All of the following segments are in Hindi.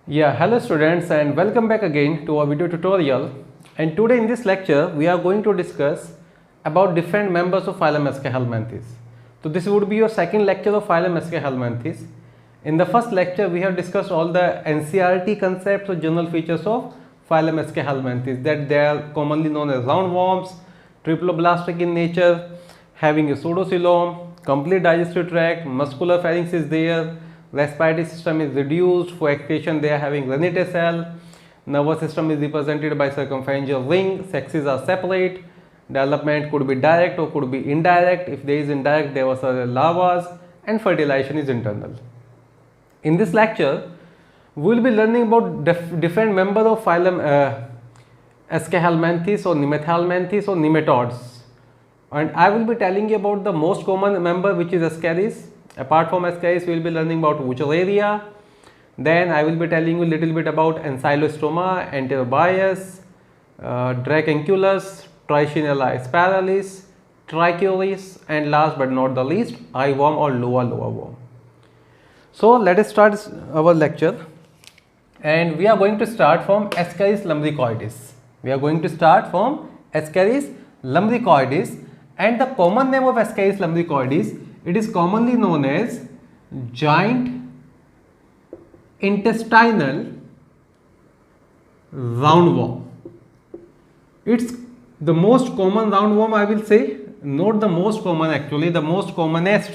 Yeah, hello students and welcome back again to our video tutorial. And today in this lecture we are going to discuss about different members of phylum Aschelminthes. So this would be your second lecture of phylum Aschelminthes. In the first lecture we have discussed all the NCERT concepts or general features of phylum Aschelminthes, that they are commonly known as roundworms, triploblastic in nature, having a pseudocoelom, complete digestive tract, muscular pharynx is there, respiratory system is reduced, for excretion they are having renate cell, nervous system is represented by circumpharyngeal ring, sexes are separate, development could be direct or could be indirect. If there is indirect, there was larvas, and fertilization is internal. In this lecture we will be learning about different members of phylum Aschelminthes or Nemathelminthes or nematodes, and I will be telling you about the most common member, which is Ascaris. Apart from Ascaris, we will be learning about Wuchereria. Then I will be telling you a little bit about Ancylostoma, Enterobius, Dracunculus, Trichinella spiralis, Trichuris, and last but not the least, eyeworm or lower worm. So let us start our lecture, and we are going to start from Ascaris lumbricoides. We are going to start from Ascaris lumbricoides, and the common name of Ascaris lumbricoides, it is commonly known as giant intestinal roundworm. It's the most common roundworm, I will say, not the most common actually, the most commonest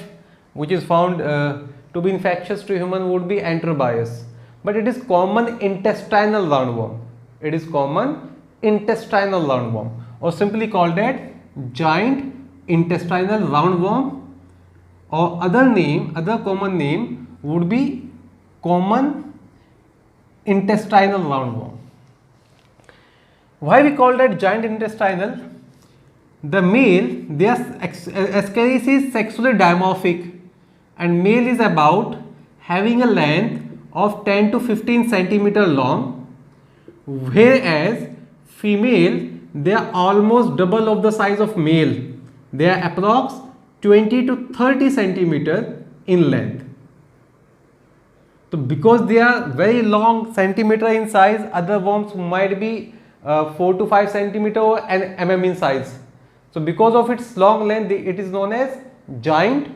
which is found to be infectious to human would be Enterobius, but it is common intestinal roundworm. It is common intestinal roundworm, or simply called that giant intestinal roundworm, or other common name would be common intestinal roundworm. Why we call that giant intestinal? The male, their Ascaris is sexually dimorphic, and male is about having a length of 10 to 15 centimeter long, whereas female, they are almost double of the size of male. They are approx 20 to 30 centimeter in length. So because they are very long centimeter in size, other worms might be 4 to 5 centimeter and mm in size. So because of its long length, it is known as giant.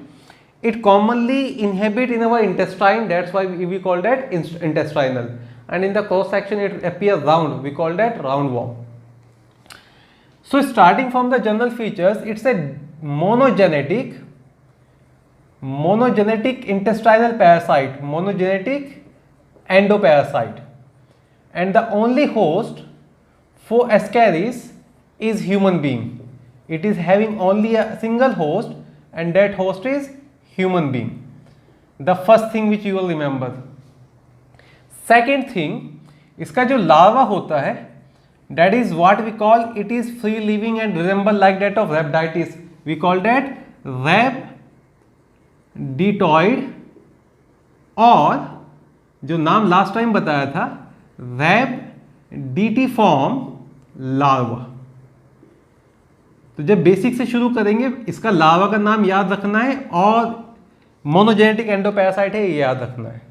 It commonly inhabit in our intestine, that's why we call that intestinal, and in the cross section it appears round, we call that roundworm. So starting from the general features, it's a monogenetic intestinal parasite, monogenetic endoparasite, and the only host for Ascaris is human being. It is having only a single host, and that host is human being. The first thing which you will remember. Second thing, इसका जो larva होता है, that is what we call, it is free living and resemble like that of Rhabditis. We call that rhabditoid, और जो नाम लास्ट टाइम बताया था rhabditiform larva. तो जब बेसिक से शुरू करेंगे, इसका लार्वा का नाम याद रखना है और मोनोजेनेटिक एंडोपैरासाइट है ये याद रखना है.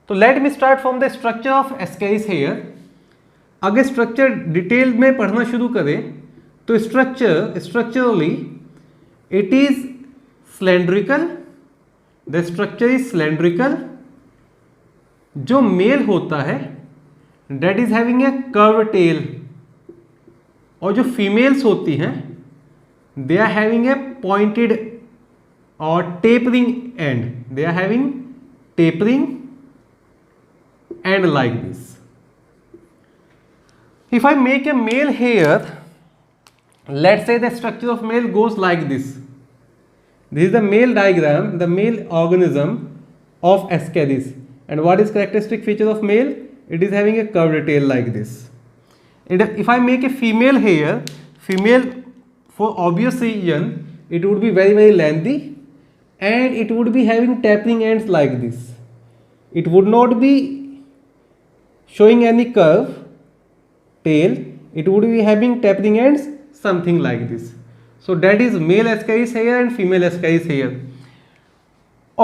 तो let me start from the structure of Ascaris here. अगर स्ट्रक्चर डिटेल में पढ़ना शुरू करें तो structurally it is cylindrical. The structure is cylindrical. जो मेल होता है that is having a curve tail, और जो फीमेल्स होती हैं they are having a pointed और tapering end. They are having tapering end like this. If I make a male hair, let's say the structure of male goes like this. This is the male diagram, the male organism of Ascaris. And what is characteristic feature of male? It is having a curved tail like this. If I make a female hair, female, for obvious reason, it would be very lengthy, and it would be having tapering ends like this. It would not be showing any curve tail, it would be having tapering ends, something like this. So that is male Ascaris hair and female Ascaris hair.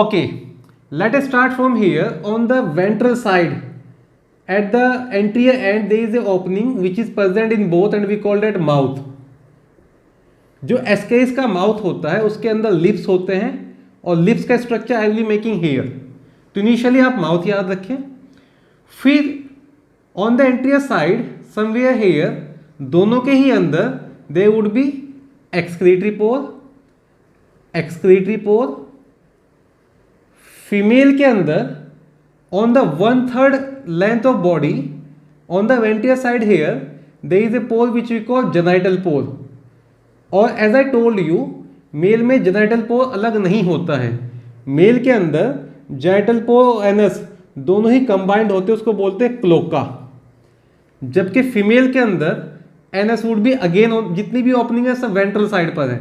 Okay, Let us start from here. On the ventral side, at the anterior end, there is a opening which is present in both and we call that mouth. जो एस्केरिस का माउथ होता है उसके अंदर लिप्स होते हैं और लिप्स का structure I will be making here. तो इनिशियली आप माउथ याद रखें. फिर on the anterior side somewhere here, दोनों के ही अंदर they would be excretory pore. Excretory pore female के अंदर on the 1/3 length of body on the ventral side here there is a pore which we call genital pore. और as I told you, male में जेनाइटल पोर अलग नहीं होता है. मेल के अंदर जेनाइटल पोर और एनस दोनों ही कंबाइंड होते हैं, उसको बोलते हैं क्लोका. जबकि फीमेल के अंदर एनस वुड बी अगेन, जितनी भी ओपनिंग है सब वेंट्रल साइड पर है.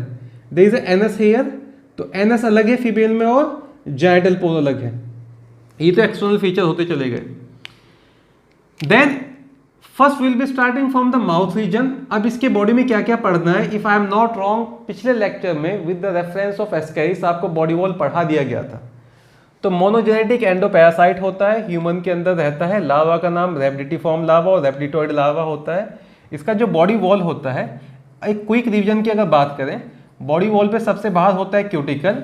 देयर इज एनस हियर, तो एनस अलग है फीमेल में और जेनाइटल पोर अलग है. ये तो एक्सटर्नल फीचर होते चले गए. Then first will be starting from the mouth region. अब इसके बॉडी में क्या क्या पढ़ना है. If I am not wrong, पिछले लेक्चर में with the reference of Ascaris आपको बॉडी वॉल पढ़ा दिया गया था. तो मोनोजेनेटिक एंडोपैरासाइट होता है, ह्यूमन के अंदर रहता है. लार्वा का नाम रेप्टिफॉर्म लार्वा और रेप्टिटॉइड लार्वा होता है. इसका जो बॉडी वॉल होता है, एक क्विक रिवीजन की अगर बात करें, बॉडी वॉल पे सबसे बाहर होता है क्यूटिकल.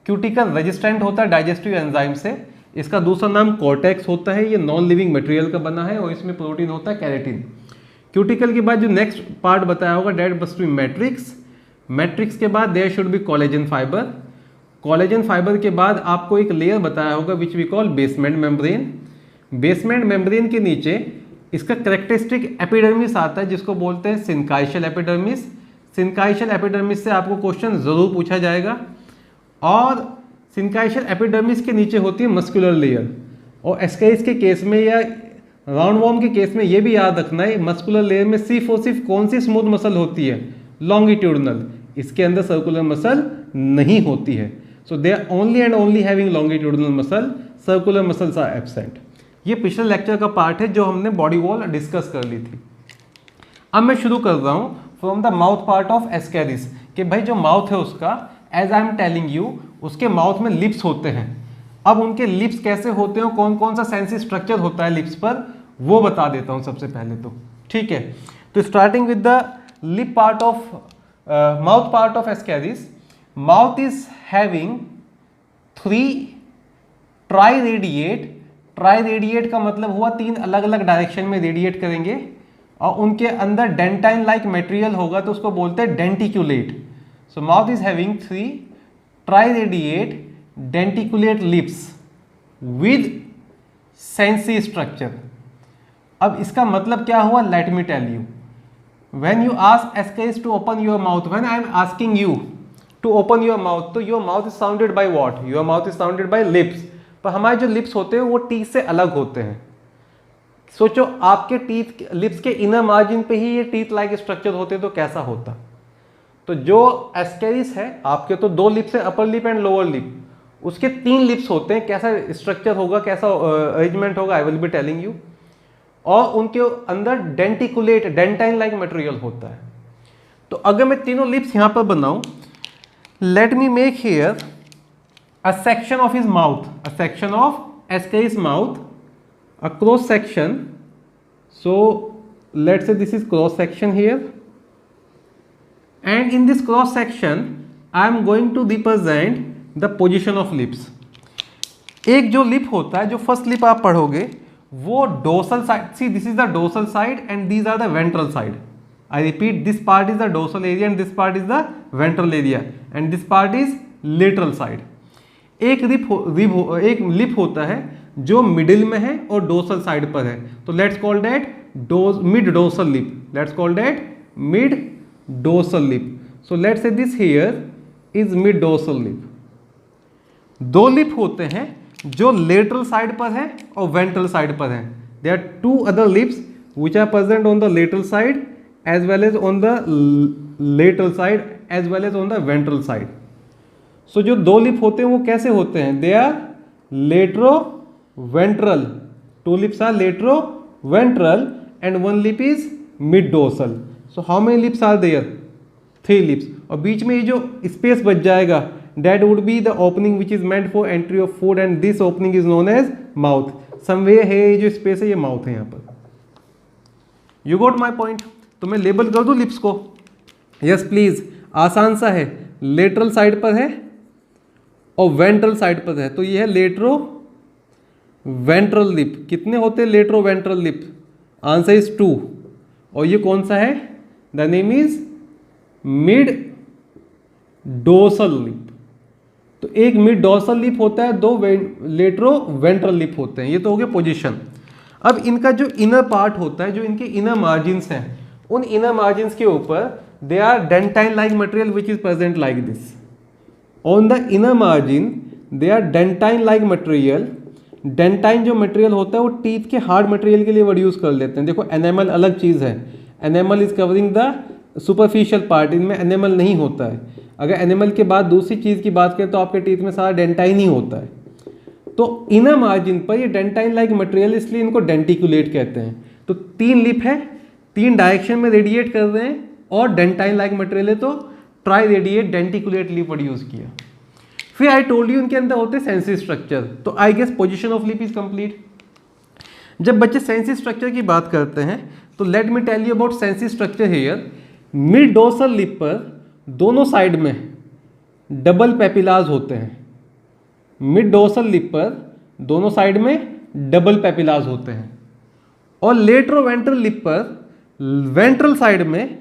क्यूटिकल रेजिस्टेंट होता है डाइजेस्टिव एंजाइम से. इसका दूसरा नाम कॉर्टेक्स होता है. ये नॉन लिविंग मटेरियल का बना है और इसमें प्रोटीन होता है कैरेटिन. क्यूटिकल के बाद जो नेक्स्ट पार्ट बताया होगा that must be matrix. Matrix के बाद there should be collagen fibre. Collagen fibre के बाद आपको एक लेयर बताया होगा which we call basement membrane. Basement membrane के नीचे इसका करेक्टरिस्टिक एपिडर्मिस आता है जिसको बोलते हैं सिनकाइशल एपिडर्मिस. सिनकाइशल एपिडर्मिस से आपको क्वेश्चन जरूर पूछा जाएगा. और सिनकाइशल एपिडर्मिस के नीचे होती है मस्कुलर लेयर. और एस्केरिस के केस में या राउंडवॉर्म के केस में ये भी याद रखना है, मस्कुलर लेयर में सिर्फ और सिर्फ कौन सी स्मूथ मसल होती है, लॉन्गिट्यूडनल. इसके अंदर सर्कुलर मसल नहीं होती है. So they are only and only having longitudinal muscle, circular muscles are absent. ये पिछले लेक्चर का पार्ट है जो हमने बॉडी वॉल डिस्कस कर ली थी. अब मैं शुरू कर रहा हूँ from the mouth part of Ascaris, कि भाई जो माउथ है उसका, as I am telling you, उसके माउथ में लिप्स होते हैं. अब उनके लिप्स कैसे होते हैं, कौन कौन सा सेंसी स्ट्रक्चर होता है लिप्स पर, वो बता देता हूँ सबसे पहले तो. ठीक है, तो starting with the lip part of mouth part of Ascaris. Mouth is having 3 try radiate. Try radiate का मतलब हुआ 3 अलग अलग डायरेक्शन में रेडिएट करेंगे और उनके अंदर डेंटाइन लाइक मटेरियल होगा तो उसको बोलते हैं denticulate. So mouth is having 3 triradiate denticulate lips with sensory structure. अब इसका मतलब क्या हुआ, let me tell you. When you ask Ascaris to open your mouth, when I am asking you to open your mouth, तो your mouth is sounded by what? Your mouth is sounded by lips. पर हमारे जो लिप्स होते हैं वो टीथ से अलग होते हैं. सोचो आपके टीथ लिप्स के इनर मार्जिन पे ही ये टीथ लाइक स्ट्रक्चर होते तो कैसा होता. तो जो एस्केरिस है, आपके तो 2 लिप्स है, upper lip and lower lip, उसके 3 लिप्स होते हैं. कैसा स्ट्रक्चर होगा, कैसा अरेंजमेंट होगा, आई विल बी टेलिंग यू. और उनके अंदर डेंटिकुलेट डेंटाइन लाइक मटेरियल होता है. तो अगर मैं तीनों लिप्स यहां पर बनाऊं, let me make here a section of his mouth, a section of Ascaris mouth, a cross section. So let's say this is cross section here, and in this cross section I am going to represent the position of lips. एक जो लिप होता है, जो फर्स्ट लिप आप पढ़ोगे वो dorsal side. See this is the dorsal side and these are the ventral side. I repeat, this part is the dorsal area and this part is the ventral area and this part is lateral side. एक लिप होता है जो मिडिल में है और डोर्सल साइड पर है, तो let's call that mid dorsal lip. Let's call that mid dorsal lip. So let's say this here is mid dorsal lip. 2 lip होते हैं जो लेटरल साइड पर है और वेंट्रल साइड पर है. There are 2 other lips which are present on the lateral side as well as on the lateral side as well as on the ventral side. So जो 2 लिप होते हैं वो कैसे होते हैं, they are lateroventral. 2 lips are lateroventral and 1 lip is mid dorsal. So how many lips are there, 3 lips. और बीच में ये जो स्पेस बच जाएगा that would be the opening which is meant for entry of food and this opening is known as mouth. somewhere है ये जो स्पेस है ये माउथ है यहाँ पर. You got my point. तो मैं लेबल कर दूँ लिप्स को? Yes please. आसान सा है, लेटरल साइड पर है और वेंट्रल साइड पर है, तो ये है लेट्रो वेंट्रल लिप. कितने होते हैं लेट्रो वेंट्रल लिप? Answer is 2. और ये कौन सा है? The name is mid dorsal lip. तो एक मिड डोर्सल लिप होता है, 2 लेट्रो वेंट्रल लिप होते हैं. ये तो हो गया पोजीशन. अब इनका जो इनर पार्ट होता है, जो इनके इनर मार्जिन्स हैं, उन इनर मार्जिन्स के ऊपर they are dentine like material which is present like this. On the inner margin they are dentine like material. Dentine जो मटेरियल होता है वो टीथ के हार्ड मटेरियल के लिए वर्ड यूज कर लेते हैं. देखो एनेमल अलग चीज़ है. Enamel is covering the superficial part, इनमें एनेमल नहीं होता है. अगर एनिमल के बाद दूसरी चीज़ की बात करें तो आपके टीथ में सारा डेंटाइन ही होता है. तो इनर मार्जिन पर ये डेंटाइन लाइक मटेरियल, इसलिए इनको डेंटिकुलेट कहते हैं. तो 3 लिप है, 3 डायरेक्शन में रेडिएट कर रहे हैं और डेंटाइन लाइक मटेरियल है, तो triradiate denticulate lip word use किया. फिर आई टोल्ड यू उनके अंदर होते हैं सेंसी स्ट्रक्चर. तो I guess position of lip is complete. जब बच्चे सेंसी स्ट्रक्चर की बात करते हैं तो let me tell you about sensory structure here. Mid dorsal lip पर दोनों साइड में डबल पेपिलाज होते हैं. मिड डोर्सल लिप पर दोनों साइड में डबल पेपिलाज होते हैं. और लेट्रो वेंट्रल लिप पर वेंट्रल साइड में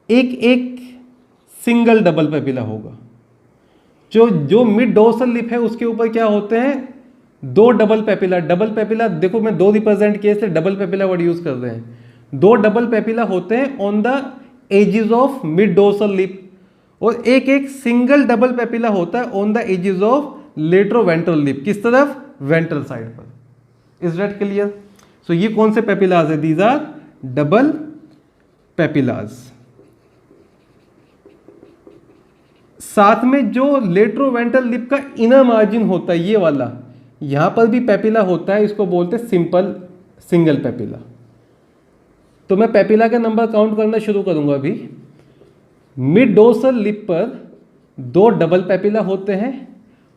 एक सिंगल डबल पेपिला होगा. जो मिड डोर्सल लिप है उसके ऊपर क्या होते हैं? 2 डबल पेपिला. डबल पेपिला देखो मैं 2 रिप्रेजेंट किए, इसलिए डबल पेपिला वर्ड यूज कर रहे हैं. 2 डबल पेपिला होते हैं on the edges of mid dorsal lip और एक सिंगल डबल पेपिला होता है on the edges of lateroventral lip. किस तरफ? वेंट्रल साइड पर. Is that clear? सो ये कौन से पेपिलाज है? These are double papillae. साथ में जो लेट्रो वेंट्रल लिप का इनर मार्जिन होता है ये वाला, यहां पर भी पेपिला होता है, इसको बोलते हैं सिंपल सिंगल पेपिला. तो मैं पेपिला का नंबर काउंट करना शुरू करूंगा अभी. मिड डोर्सल लिप पर 2 डबल पेपिला होते हैं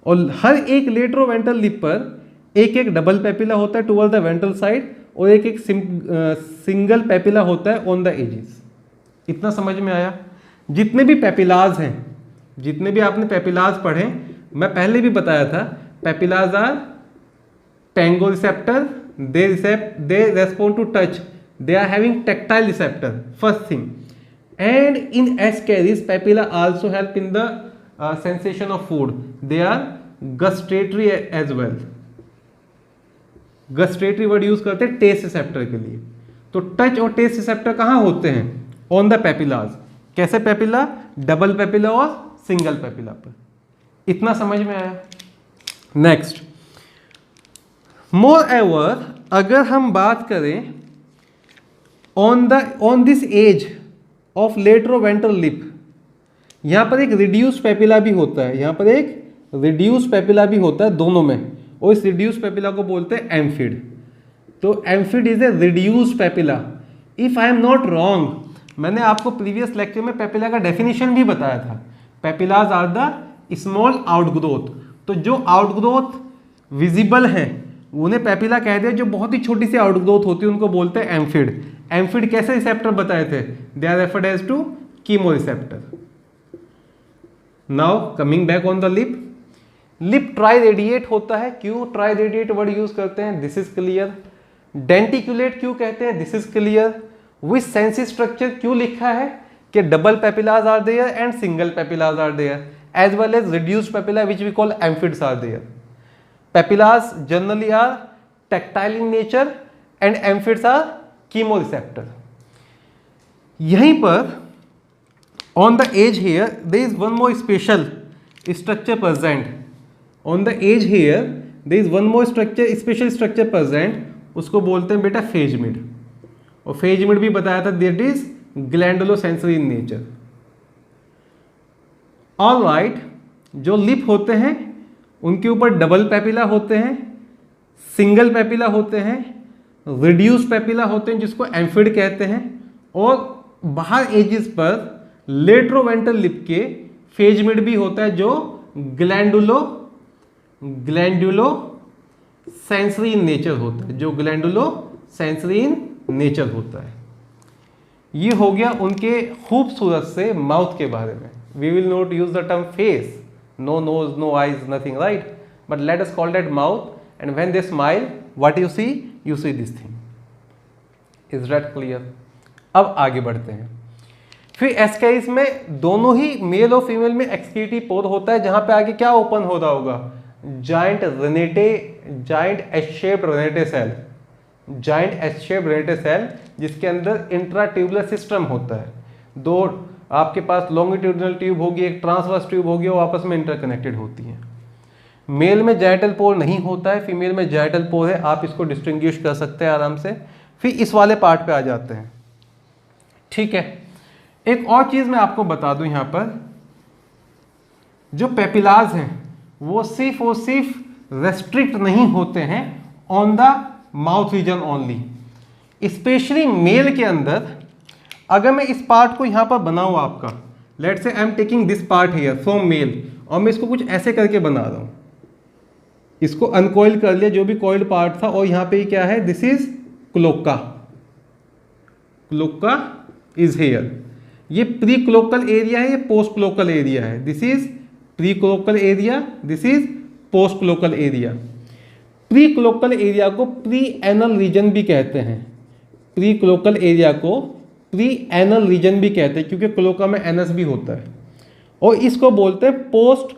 और हर एक लेट्रो वेंट्रल लिप पर एक डबल पेपिला होता है टुवर्ड द वेंट्रल साइड और एक सिंगल पेपिला होता है ऑन द एजेस. इतना समझ में आया? जितने भी पेपिलाज हैं, जितने भी आपने पेपिलाज पढ़े, मैं पहले भी बताया था, papillae are tango receptor, they respond to touch, they are having tactile receptor, first thing. And in ascaris papilla also help in the sensation of food. They are gustatory as well. gustatory word use करते हैं टेस्ट रिसेप्टर के लिए. तो टच और टेस्ट रिसेप्टर कहाँ होते हैं? On the papillae. कैसे पेपिला? डबल पेपिला और सिंगल पेपिला पर. इतना समझ में आया? नेक्स्ट, मोर एवर अगर हम बात करें on this edge of lateroventral lip, यहाँ पर एक रिड्यूस पेपिला भी होता है. यहाँ पर एक रिड्यूस पेपिला भी होता है दोनों में, और इस रिड्यूस पेपिला को बोलते हैं एम्फिड. तो amphid is a reduce papilla. If I am not wrong, मैंने आपको प्रीवियस लेक्चर में पेपिला का डेफिनेशन भी बताया था. Papillae are the small outgrowth. तो जो आउटग्रोथ विजिबल हैं उन्हें पेपिला कह दिया. जो बहुत ही छोटी सी आउटग्रोथ होती है उनको बोलते हैं एम्फिड. एम्फिड कैसे रिसेप्टर बताए थे? They are referred as to chemoreceptor. Now coming back on the lip. Lip triradiate होता है. क्यों ट्राई रेडिएट वर्ड यूज करते हैं? This is clear. डेंटिकुलेट क्यों कहते हैं? This is clear. With sensory structure क्यों लिखा है कि double papillae are there and single papillae are there as well as reduced papilla which we call amphids are there. Papillae generally are tactile in nature and amphids are chemoreceptor. यहीं पर on the edge here there is one more special structure present. On the edge here there is one more structure, special structure present. उसको बोलते हैं बेटा फेजमिड. और फेजमिड भी बताया था that is glandulosensory in nature. All right, जो लिप होते हैं उनके ऊपर डबल पेपिला होते हैं, सिंगल पेपिला होते हैं, रिड्यूस पेपिला होते हैं जिसको एम्फिड कहते हैं, और बाहर एजेस पर लेट्रोवेंट्रल लिप के फेजमिड भी होता है जो ग्लैंडुलो सेंसरी इन नेचर होता है, जो ग्लैंडुलो सेंसरी इन नेचर होता है। ये हो गया उनके खूबसूरत से माउथ के बारे में। We will not use the term face, no nose, no eyes, nothing, right, but let us call that mouth. And when they smile, what you see this thing. Is that clear? अब आगे बढ़ते हैं। फिर एस्केरिस में दोनों ही मेल और फीमेल में एक्सक्रीटरी पोर होता है, जहां पे आगे क्या ओपन हो रहा होगा, giant S shaped renette cell, giant S shaped renette cell, जिसके अंदर इंट्राट्यूबुलर सिस्टम होता है। दो आपके पास लॉन्गिट्यूडिनल ट्यूब होगी, एक ट्रांसवर्स ट्यूब होगी, वो आपस में इंटरकनेक्टेड होती हैं। मेल में जाइटल पोर नहीं होता है, फीमेल में जाइटल पोर है। आप इसको डिस्टिंग्विश कर सकते हैं आराम से। फिर इस वाले पार्ट पे आ जाते हैं, ठीक है। एक और चीज मैं आपको बता दूं, यहां पर जो पेपिलाज हैं वो सिर्फ और सिर्फ रेस्ट्रिक्ट नहीं होते हैं on the mouth region only. Specially male के अंदर, अगर मैं इस पार्ट को यहां पर बनाऊं आपका, let's say I am taking this part here from male, और मैं इसको कुछ ऐसे करके बना रहा हूं, इसको अनकॉइल कर लिया जो भी कॉइल्ड पार्ट था, और यहां पे क्या है, this is cloaca, cloaca is here. ये प्री क्लोकल एरिया है, ये पोस्ट क्लोकल एरिया है। This is pre cloacal area, this is post cloacal area. Pre cloacal area को प्री एनल रीजन भी कहते हैं, प्री क्लोकल एरिया को प्री एनल रीजन भी कहते हैं, क्योंकि क्लोका में एनस भी होता है, और इसको बोलते हैं post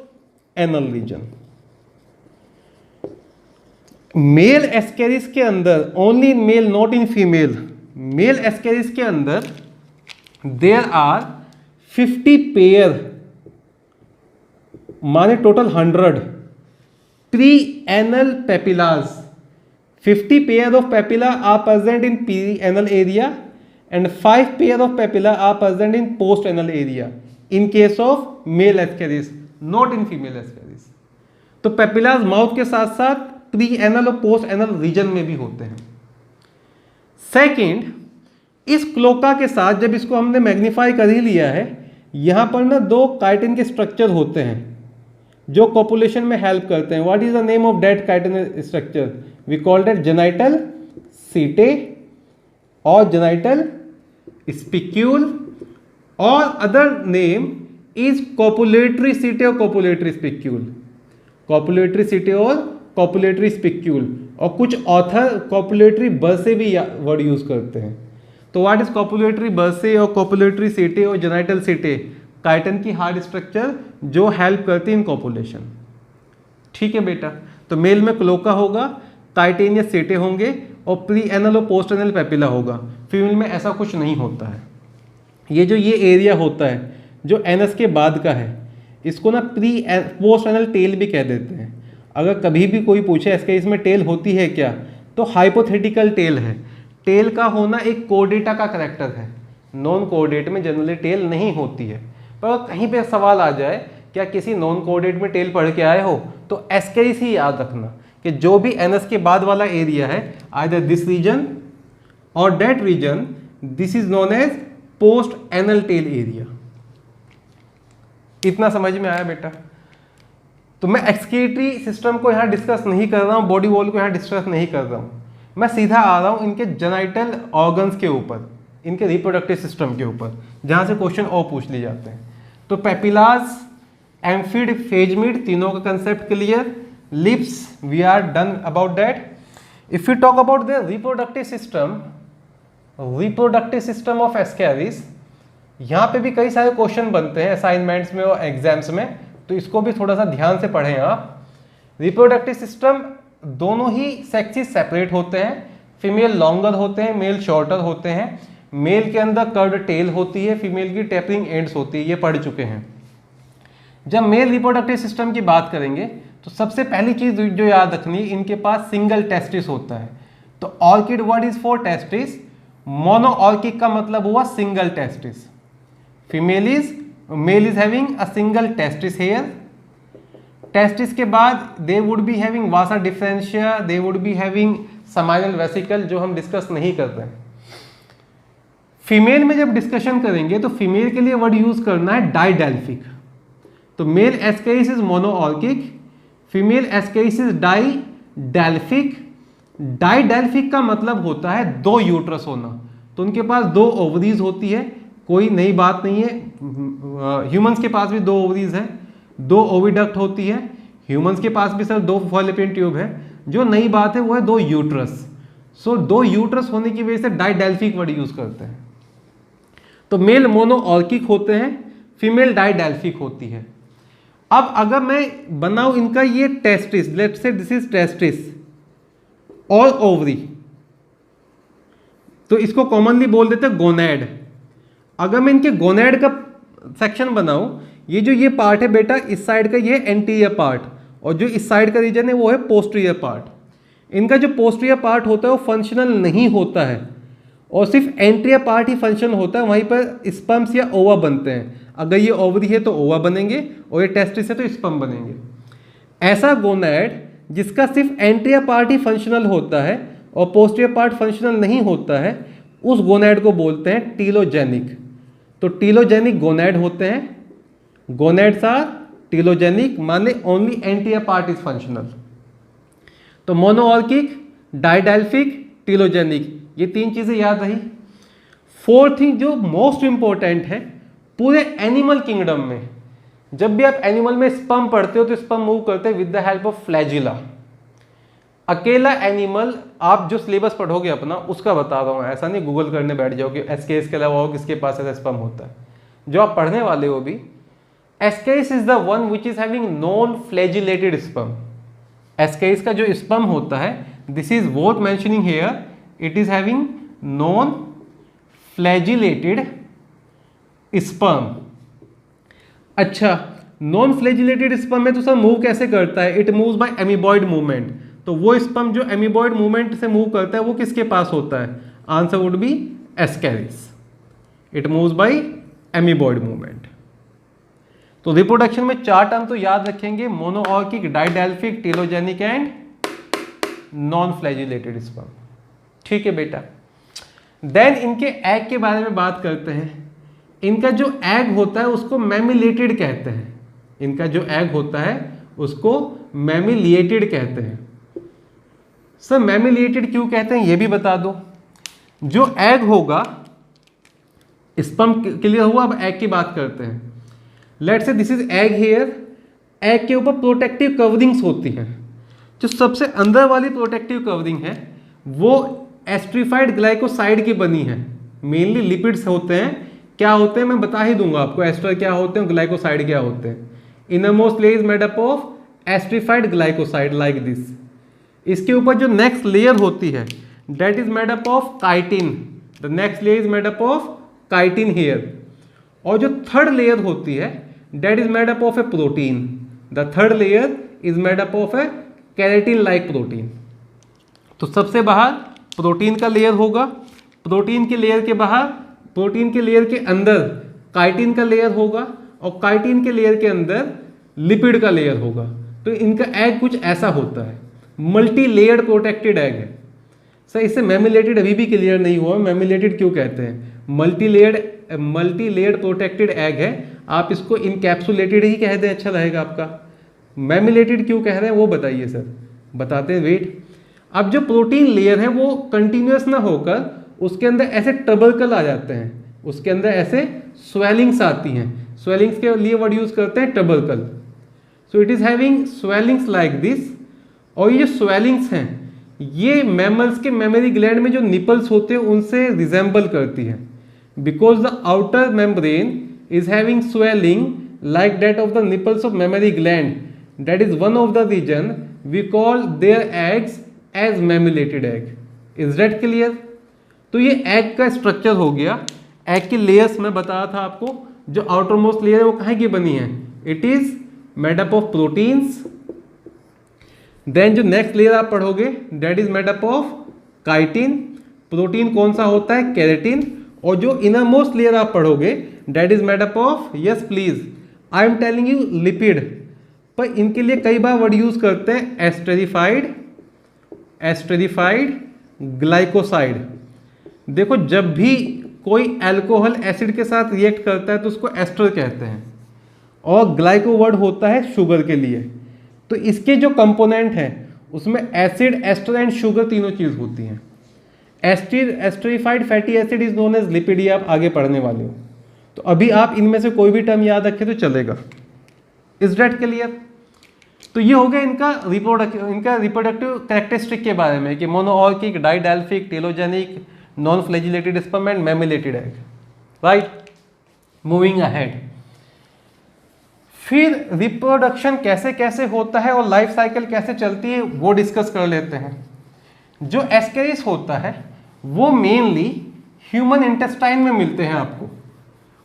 anal region. Male Ascaris के अंदर, only in male not in female, male Ascaris के अंदर देयर आर 50 पेयर, माने total 100 pre anal papillae. 50 pair of papilla are present in pre anal area and 5 pair of papilla are present in post anal area in case of male Ascaris, not in female Ascaris. तो पेपिलाज माउथ के साथ साथ प्री एनल और पोस्ट एनल रीजन में भी होते हैं। सेकेंड, इस क्लोका के साथ जब इसको हमने मैग्नीफाई कर ही लिया है, यहां पर ना दो काइटिन के स्ट्रक्चर होते हैं जो कॉपुलेशन में हेल्प करते हैं। What is the name of that chitin structure? We call that genital setae और जेनाइटल स्पिक्यूल, और other name is copulatory setae और कॉपुलेटरी स्पिक्यूल, कॉपुलेटरी सीटे और कॉपुलेटरी स्पिक्यूल। और कुछ ऑथर कॉपुलेटरी बर्से भी वर्ड यूज करते हैं। तो व्हाट इज कॉपुलेटरी बर्से और कॉपुलेटरी सीटे और जेनाइटल सीटे? काइटन की हार्ड स्ट्रक्चर जो हेल्प करती है इन कॉपुलेशन, ठीक है बेटा। तो मेल में क्लोका होगा, काइटिन या सीटे होंगे, और प्री एनल और पोस्ट एनल पेपिला होगा। फीमेल में ऐसा कुछ नहीं होता है। ये एरिया होता है जो एनस के बाद का है, इसको ना पोस्ट एनल टेल भी कह देते हैं। अगर कभी भी कोई पूछे इसके इसमें टेल होती है क्या, तो हाइपोथेटिकल टेल है। टेल का होना एक कोडेटा का करैक्टर है, नॉन कोडेट में जनरली टेल नहीं होती है। पर कहीं पे सवाल आ जाए क्या किसी नॉन कोडेट में टेल पढ़ के आए हो, तो एस्केरिस ही याद रखना कि जो भी एनस के बाद वाला एरिया है, आइदर दिस रीजन और that region, this is known as post anal tail area. इतना समझ में आया बेटा? तो मैं एक्सक्रीटरी सिस्टम को यहाँ डिस्कस नहीं कर रहा हूँ, बॉडी वॉल को यहाँ डिस्कस नहीं कर रहा हूँ, मैं सीधा आ रहा हूँ इनके जेनाइटल ऑर्गन्स के ऊपर, इनके रिप्रोडक्टिव सिस्टम के ऊपर, जहाँ से क्वेश्चन और पूछ लिए जाते हैं। तो पेपिलाज, एम्फिड, फेजमिड, तीनों का concept clear. Lips, we are done about that. If you talk about the reproductive system of Ascaris, यहाँ पे भी कई सारे क्वेश्चन बनते हैं असाइनमेंट्स में और एग्जाम्स में, तो इसको भी थोड़ा सा ध्यान से पढ़ें आप। रिप्रोडक्टिव सिस्टम, दोनों ही सेक्सेस सेपरेट होते हैं, फीमेल लॉन्गर होते हैं, मेल शॉर्टर होते हैं। मेल के अंदर कर्व्ड टेल होती है, फीमेल की टेपरिंग एंड्स होती है, ये पढ़ चुके हैं। जब मेल रिप्रोडक्टिव सिस्टम की बात करेंगे तो सबसे पहली चीज जो याद रखनी, इनके पास सिंगल टेस्टिस होता है। तो orchid word is for testis, monorchid का मतलब हुआ single testis. Male is having a single testis here. Testis के बाद they would be having vasa deferentia, they would be having seminal vesicle, जो हम डिस्कस नहीं कर रहे हैं। फीमेल में जब डिस्कशन करेंगे तो फीमेल के लिए वर्ड यूज करना है डाइडेल्फिक। तो male Ascaris is monorchic, female Ascaris is didelphic. Didelphic का मतलब होता है दो यूट्रस होना, तो उनके पास दो ओवरीज होती है, कोई नई बात नहीं है। ह्यूमंस के पास भी दो ओवरीज है, दो ओविडक्ट होती है, ह्यूमंस के पास भी सर दो फॉलोपियन ट्यूब है। जो नई बात है वो है दो यूट्रस। सो दो यूट्रस होने की वजह से डाइडेल्फिक वर्ड यूज करते हैं। तो मेल मोनोऑर्किक होते हैं, फीमेल डाइडेल्फिक होती है। अब अगर मैं बनाऊं इनका ये testis, let's say this is testis और ओवरी, तो इसको कॉमनली बोल देते हैं गोनेड। अगर मैं इनके गोनेड का सेक्शन बनाऊं, ये पार्ट है बेटा, इस साइड का ये एंटीरियर पार्ट, और जो इस साइड का रीजन है वो है पोस्टीरियर पार्ट। इनका जो पोस्टीरियर पार्ट होता है वो फंक्शनल नहीं होता है, और सिर्फ एंटीरियर पार्ट ही फंक्शनल होता है, वहीं पर स्पर्म्स या ओवा बनते हैं। अगर ये ओवरी है तो ओवा बनेंगे, और ये टेस्टिस है तो स्पर्म बनेंगे। ऐसा गोनेड जिसका सिर्फ एंटीरियर पार्ट ही फंक्शनल होता है और पोस्टीरियर पार्ट फंक्शनल नहीं होता है, उस गोनेड को बोलते हैं टीलोजेनिक। तो टीलोजेनिक गोनेड होते हैं, गोनेड्स आर टीलोजेनिक, माने only anterior part is functional. तो मोनोऑर्किक, डाइडेल्फिक, टीलोजेनिक, ये तीन चीजें याद रही। फोर्थ थिंग जो मोस्ट इंपॉर्टेंट है पूरे एनिमल किंगडम में, जब भी आप एनिमल में स्पर्म पढ़ते हो तो स्पर्म मूव करते हैं with the help of flagella. अकेला एनिमल आप जो सिलेबस पढ़ोगे अपना उसका बता रहा हूँ, ऐसा नहीं गूगल करने बैठ जाओ कि एस्केरिस के अलावा और किसके पास ऐसा स्पर्म होता है। जो आप पढ़ने वाले हो भी, Ascaris is the one which is having non flagellated sperm. Ascaris का जो स्पर्म होता है, this is worth mentioning here, it is having non flagellated sperm. अच्छा, नॉन फ्लैजिलेटेड स्पर्म में तो सर मूव कैसे करता है? It moves bye amoeboid movement. तो वो स्पर्म जो एमीबॉइड मूवमेंट से मूव करता है वो किसके पास होता है? Answer would B Ascaris. It moves bye amoeboid movement. तो रिप्रोडक्शन में चार टर्म तो याद रखेंगे, मोनोऑर्किक, डाइडेल्फिक, टीलोजेनिक एंड नॉन फ्लैजिलेटेड स्पर्म। ठीक है बेटा। देन इनके एग के बारे में बात करते हैं। इनका जो एग होता है उसको मैमिलेटेड कहते हैं। इनका जो एग होता है उसको मैमिलिएटेड कहते हैं। सर मैमिलिएटेड क्यों कहते हैं ये भी बता दो। जो एग होगा, स्पर्म क्लियर हुआ, अब एग की बात करते हैं। Let's say this is egg here. Egg के ऊपर प्रोटेक्टिव कवरिंग्स होती हैं। जो सबसे अंदर वाली प्रोटेक्टिव कवरिंग है वो एस्ट्रीफाइड ग्लाइकोसाइड की बनी है। मेनली लिपिड्स होते हैं। क्या होते हैं मैं बता ही दूंगा आपको, एस्टर क्या होते हैं, ग्लाइकोसाइड क्या होते हैं। Innermost layer is made up of esterified glycoside like this. इसके ऊपर जो नेक्स्ट लेयर होती है that is made up of chitin. The next layer is made up of chitin here. और जो थर्ड लेयर होती है that is made up of a protein. The third layer is made up of a keratin like protein. तो सबसे बाहर प्रोटीन का लेयर होगा, प्रोटीन के लेयर के बाहर, प्रोटीन के लेयर के अंदर काइटिन का लेयर होगा, और काइटिन के लेयर के अंदर लिपिड का लेयर होगा। तो इनका एग कुछ ऐसा होता है, मल्टी लेयर्ड प्रोटेक्टेड एग है। सर इससे मैमिलेटेड अभी भी क्लियर नहीं हुआ, मैमिलेटेड क्यों कहते हैं? मल्टी लेयर्ड प्रोटेक्टेड एग है, आप इसको इनकैप्सुलेटेड ही कह दें, अच्छा रहेगा आपका। मैमिलेटेड क्यों कह रहे हैं वो बताइए सर, बताते हैं वेट। अब जो प्रोटीन लेयर है वो कंटिन्यूस ना होकर उसके अंदर ऐसे टबरकल आ जाते हैं, उसके अंदर ऐसे स्वेलिंग्स आती हैं। स्वेलिंग्स के लिए वर्ड यूज करते हैं tubercle. So it is having swellings like this. और ये जो स्वेलिंग्स हैं ये मैमल्स के मेमोरी ग्लैंड में जो निपल्स होते हैं उनसे रिजेंबल करती है, because the outer membrane is having swelling like that of the nipples of mammary gland. That is one of the reason we call their eggs as mammillated egg. Is that clear? तो ये एग का स्ट्रक्चर हो गया। एग की लेयर्स मैं बता रहा था आपको, जो आउटर मोस्ट लेयर है वो कहाँ की बनी है? It is made up of proteins. Then जो नेक्स्ट लेयर आप पढ़ोगे that is made up of chitin. Protein कौन सा होता है? केराटिन। और जो इनर मोस्ट लेयर आप पढ़ोगे that is made up of, yes please, I am telling you, lipid. पर इनके लिए कई बार वर्ड यूज करते हैं एस्टेरिफाइड ग्लाइकोसाइड। देखो जब भी कोई अल्कोहल एसिड के साथ रिएक्ट करता है तो उसको एस्टर कहते हैं, और ग्लाइको वर्ड होता है शुगर के लिए। तो इसके जो कंपोनेंट हैं उसमें एसिड, एस्टर एंड शुगर तीनों चीज़ होती हैं। Esterified fatty acid is known as lipid, ये आप आगे पढ़ने वाले हो। तो अभी आप इनमें से कोई भी टर्म याद रखें तो चलेगा। Is that clear? तो ये हो गया इनका रिप्रोडक्टिव कैरेक्टरिस्टिक के बारे में कि monorchic, didelphic, telogenic, non flagellated sperm and mammillated egg. Right, moving ahead. फिर रिप्रोडक्शन कैसे कैसे होता है और लाइफ साइकिल कैसे चलती है वो डिस्कस कर लेते हैं। जो एस्केरिस होता है वो मेनली ह्यूमन इंटेस्टाइन में मिलते हैं आपको।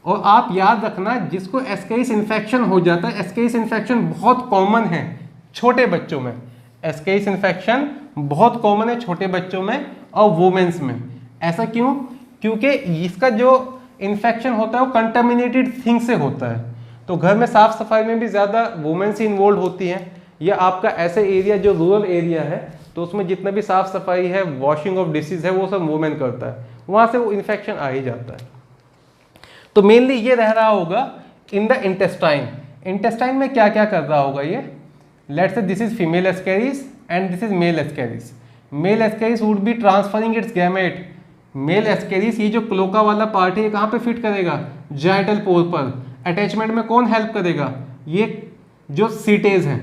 और आप याद रखना, जिसको एस्केरिस इन्फेक्शन हो जाता है, एस्केरिस इन्फेक्शन बहुत कॉमन है छोटे बच्चों में। एस्केरिस इन्फेक्शन बहुत कॉमन है छोटे बच्चों में और वुमेन्स में। ऐसा क्यों? क्योंकि इसका जो इन्फेक्शन होता है वो कंटामिनेटेड थिंग से होता है। तो घर में साफ सफाई में भी ज़्यादा वुमेन्स ही इन्वॉल्व होती हैं। या आपका ऐसे एरिया जो रूरल एरिया है तो उसमें जितना भी साफ सफाई है, वॉशिंग ऑफ डिशेज है, वो सब वुमेन करता है, वहाँ से वो इन्फेक्शन आ ही जाता है। तो मेनली ये रह रहा होगा इन द इंटेस्टाइन। इंटेस्टाइन में क्या क्या कर रहा होगा ये? Let's say this is female Ascaris and this is male Ascaris. Male Ascaris would be transferring its gamete. Male Ascaris, ये जो क्लोका वाला पार्ट है, ये कहाँ पे फिट करेगा? जाइटल पोर पर। अटैचमेंट में कौन हेल्प करेगा? ये जो सीटेज हैं।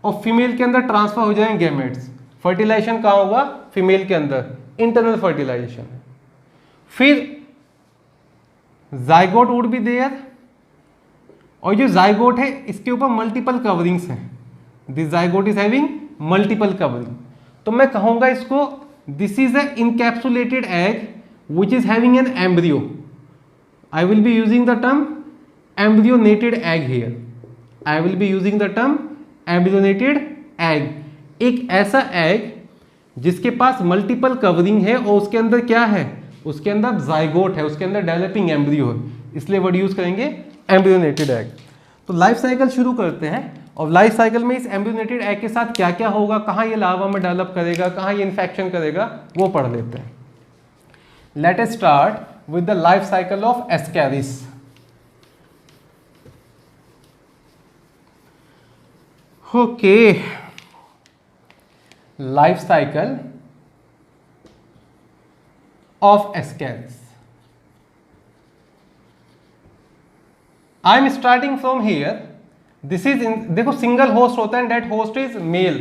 और फीमेल के अंदर ट्रांसफर हो जाएंगे गैमेट्स। फर्टिलाइजेशन कहाँ होगा? फीमेल के अंदर, इंटरनल फर्टिलाइजेशन। फिर जाइगोट वुड बी देयर, और जो जाइगोट है इसके ऊपर मल्टीपल कवरिंग्स हैं। This zygote is having multiple covering. तो मैं कहूंगा इसको this is a encapsulated egg which is having an embryo. I will be using the term embryonated egg here. I will be using the term embryonated egg. एक ऐसा एग जिसके पास मल्टीपल कवरिंग है और उसके अंदर क्या है? उसके अंदर जाइगोट है, उसके अंदर डेवलपिंग एम्ब्रियो है, इसलिए वर्ड यूज करेंगे एम्ब्रियोनेटेड एग। तो लाइफ साइकिल शुरू करते हैं। और लाइफ साइकिल में इस एम्ब्रियोनेटेड एग के साथ क्या क्या होगा, कहाँ ये लार्वा में डेवलप करेगा, कहाँ ये इन्फेक्शन करेगा, वो पढ़ लेते हैं। Let us start with the life cycle of Ascaris. Okay, life cycle of Ascaris. I am starting from here. This is in, देखो सिंगल होस्ट होता है, that host is male,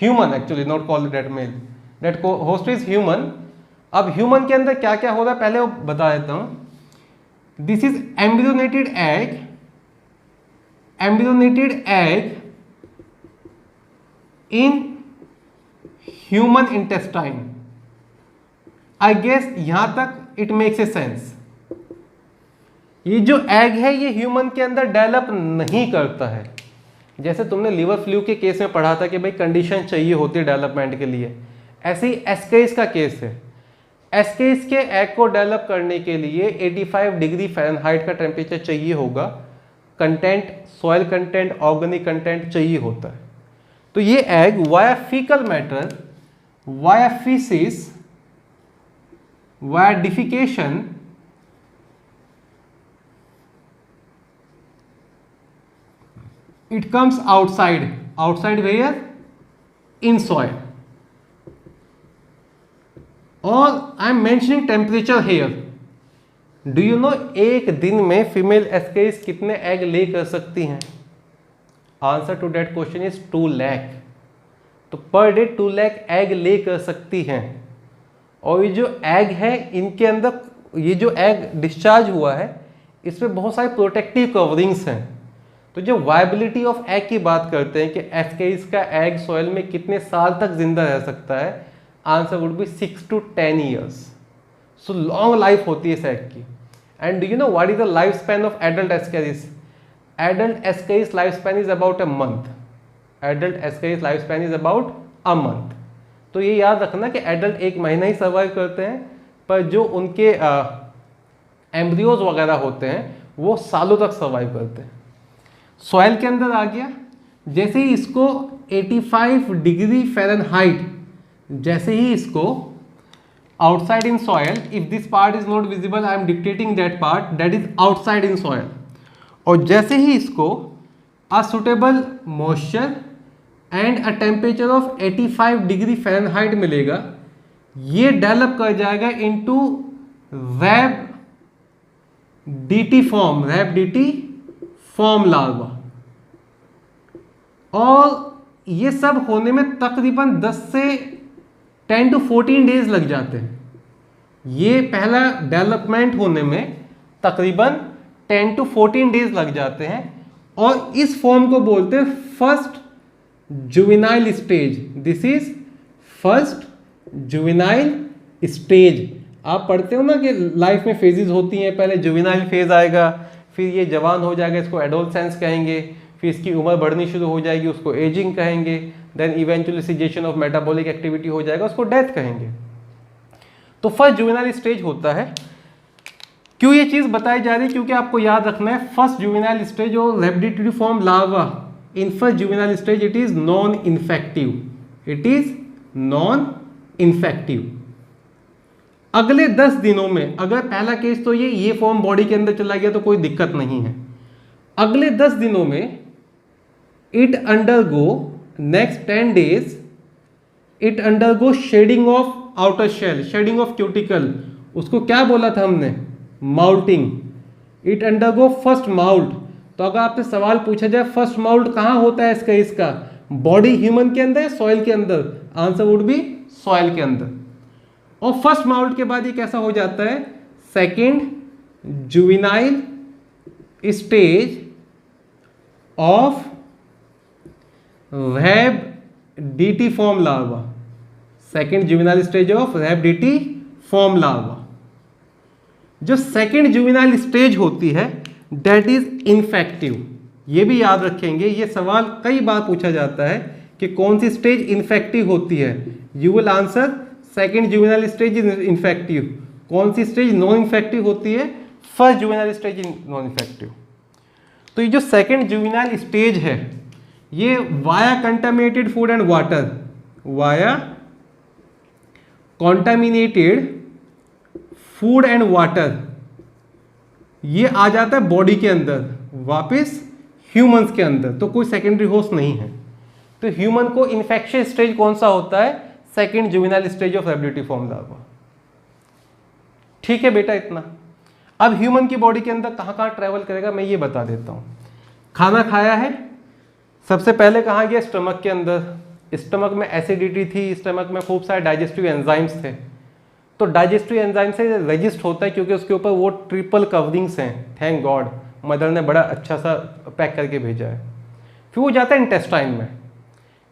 human actually, not called that male. That host is human. अब ह्यूमन के अंदर क्या क्या हो रहा है पहले वो बता देता हूं। This is embryonated egg. Embryonated egg in human intestine. I guess यहां तक इट मेक्स ए सेंस। ये जो एग है ये ह्यूमन के अंदर डेवलप नहीं करता है। जैसे तुमने लिवर फ्लू के केस में पढ़ा था कि भाई कंडीशन चाहिए होती है डेवलपमेंट के लिए, ऐसे ही एस्केरिस का केस है। एस्केरिस के एग को डेवलप करने के लिए 85 डिग्री फ़ारेनहाइट का टेम्परेचर चाहिए होगा। Content, soil content, organic content चाहिए होता है। तो ये egg via faecal matter, via faeces, via defecation it comes outside where? In soil. और I am mentioning temperature here. Do you know एक दिन में फीमेल एस्केरिस कितने एग ले कर सकती हैं? Answer to that question is 2 lakh. तो per day 2 lakh egg lay कर सकती हैं। और ये जो एग है इनके अंदर, ये जो एग डिस्चार्ज हुआ है इसमें बहुत सारे प्रोटेक्टिव कवरिंग्स हैं। तो जो वायबिलिटी ऑफ एग की बात करते हैं कि एस्केरिस का एग सॉइल में कितने साल तक जिंदा रह सकता है, answer would B 6 to 10 years. So long life होती है इस एग की। And do you know what is the life span of adult Ascaris? Adult Ascaris life span is about a month. Adult Ascaris life span is about a month. तो ये याद रखना कि एडल्ट 1 महीना ही सर्वाइव करते हैं, पर जो उनके एम्ब्रियोज वगैरह होते हैं वो सालों तक सर्वाइव करते हैं। सॉइल के अंदर आ गया, जैसे ही इसको 85 डिग्री फ़ारेनहाइट, जैसे ही इसको outside in soil, if this part is not visible I am dictating that part, that is outside in soil. और जैसे ही इसको a suitable moisture and a temperature of 85 degree Fahrenheit मिलेगा, ये डेवलप कर जाएगा इनटू रैब डीटी फॉर्म लार्वा। और ये सब होने में तकरीबन 10 से 10 to 14 डेज लग जाते हैं। ये पहला डेवलपमेंट होने में तकरीबन 10 to 14 डेज लग जाते हैं, और इस फॉर्म को बोलते हैं first juvenile stage. This is first juvenile stage. आप पढ़ते हो ना कि लाइफ में फेजेस होती हैं, पहले जुवेनाइल फेज आएगा, फिर ये जवान हो जाएगा, इसको एडोलसेंस कहेंगे, फिर इसकी उम्र बढ़नी शुरू हो जाएगी, उसको एजिंग कहेंगे, then eventually cessation of metabolic activity हो जाएगा, उसको डेथ कहेंगे। तो फर्स्ट जुवेनाइल स्टेज होता है। क्यों ये चीज़ बताई जा रही है? क्योंकि आपको याद रखना है फर्स्ट जुवेनाइल स्टेज और rhabditiform larva in first juvenile stage it is non infective, it is non infective. अगले 10 दिनों में, अगर पहला केस तो ये फॉर्म बॉडी के अंदर चला गया तो कोई दिक्कत नहीं है। अगले 10 दिनों में it undergo next 10 days it undergo shedding of outer shell, shedding of cuticle, उसको क्या बोला था हमने? Moulting. It undergo first moult. तो अगर आपसे सवाल पूछा जाए फर्स्ट माउल्ट कहाँ होता है इसका बॉडी ह्यूमन के अंदर या सॉइल के अंदर, आंसर वुड बी सॉइल के अंदर। और फर्स्ट माउल्ट के बाद ये कैसा हो जाता है? Second juvenile stage of rhabditiform larva, second juvenile stage of rhabditiform larva. जो सेकेंड जुवेनाइल स्टेज होती है दैट इज इन्फेक्टिव। ये भी याद रखेंगे, ये सवाल कई बार पूछा जाता है कि कौन सी स्टेज इन्फेक्टिव होती है। You will answer second juvenile stage is infective. कौन सी स्टेज नॉन इन्फेक्टिव होती है? First juvenile stage in non infective. तो ये जो सेकेंड जुवेनाइल स्टेज है ये via contaminated food and water, via contaminated food and water, ये आ जाता है बॉडी के अंदर वापस ह्यूमंस के अंदर, तो कोई सेकेंडरी होस्ट नहीं है। तो ह्यूमन को इन्फेक्शन स्टेज कौन सा होता है? Second juvenile stage of rhabditiform larva. ठीक है बेटा, इतना। अब ह्यूमन की बॉडी के अंदर कहाँ कहाँ ट्रैवल करेगा मैं ये बता देता हूँ। खाना खाया है, सबसे पहले कहाँ गया? स्टमक के अंदर। स्टमक में एसिडिटी थी, स्टमक में खूब सारे डाइजेस्टिव एंजाइम्स थे, तो डाइजेस्टिव एंजाइम से रजिस्ट होता है क्योंकि उसके ऊपर वो ट्रिपल कवरिंग्स हैं। थैंक गॉड, मदर ने बड़ा अच्छा सा पैक करके भेजा है। फिर वो जाता है इंटेस्टाइन में।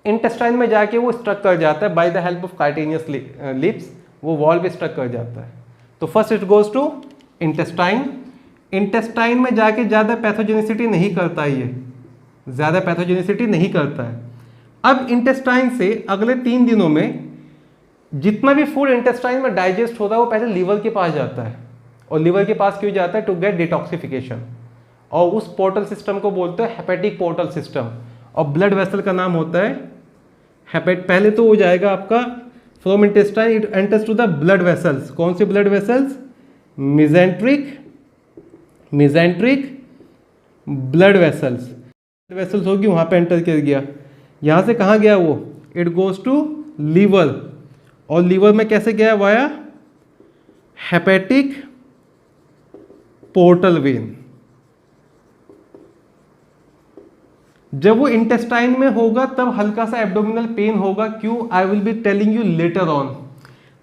इंटेस्टाइन में जाके वो स्ट्रक कर जाता है by the help of chitinous lips, वो वॉल पे स्ट्रक कर जाता है। तो first it goes to intestine. Intestine में जाके ज़्यादा पैथोजेनिसिटी नहीं करता है, ये ज़्यादा पैथोजेनिसिटी नहीं करता है। अब इंटेस्टाइन से अगले 3 दिनों में जितना भी फूड इंटेस्टाइन में डाइजेस्ट होता है वो पहले लीवर के पास जाता है, और लीवर के पास क्यों जाता है? To get detoxification. और उस पोर्टल सिस्टम को बोलते हैं हेपेटिक पोर्टल सिस्टम, और ब्लड वेसल का नाम होता है पहले तो हो जाएगा आपका from intestine it enters to the blood vessels. कौन से blood vessels? Mesenteric blood vessels होगी, वहाँ पे एंटर कर गया। यहाँ से कहाँ गया वो? इट गोज टू लीवर, और लीवर में कैसे गया? Via hepatic portal when. जब वो इंटेस्टाइन में होगा तब हल्का सा एब्डोमिनल पेन होगा। क्यों? I will be telling you later on.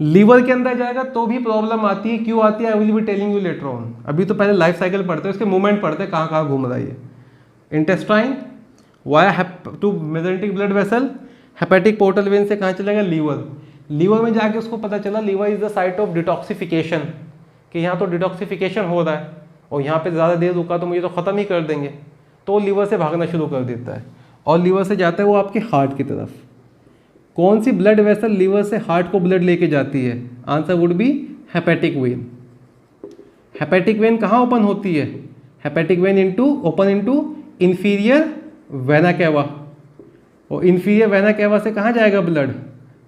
Liver के अंदर जाएगा तो भी प्रॉब्लम आती है। क्यों आती है? आई will be telling you later on. अभी तो पहले लाइफ साइकिल पढ़ते हैं, उसके मूवमेंट पढ़ते हैं, कहाँ कहाँ घूम रहा है ये। Intestine via to mesenteric blood vessel, hepatic portal vein से कहाँ चलेगा? लीवर। लीवर में जाके उसको पता चला liver is the site of detoxification, कि यहाँ तो डिटॉक्सिफिकेशन हो रहा है और यहाँ पे ज़्यादा देर रुका तो मुझे तो ख़त्म ही कर देंगे, तो लीवर से भागना शुरू कर देता है और लीवर से जाता है वो आपके हार्ट की तरफ। कौन सी ब्लड वेसल लीवर से हार्ट को ब्लड लेके जाती है? Answer would be hepatic vein. Hepatic vein कहाँ ओपन होती है? Hepatic vein open into inferior vena cava, और इंफीरियर वेना कैवा से कहाँ जाएगा ब्लड?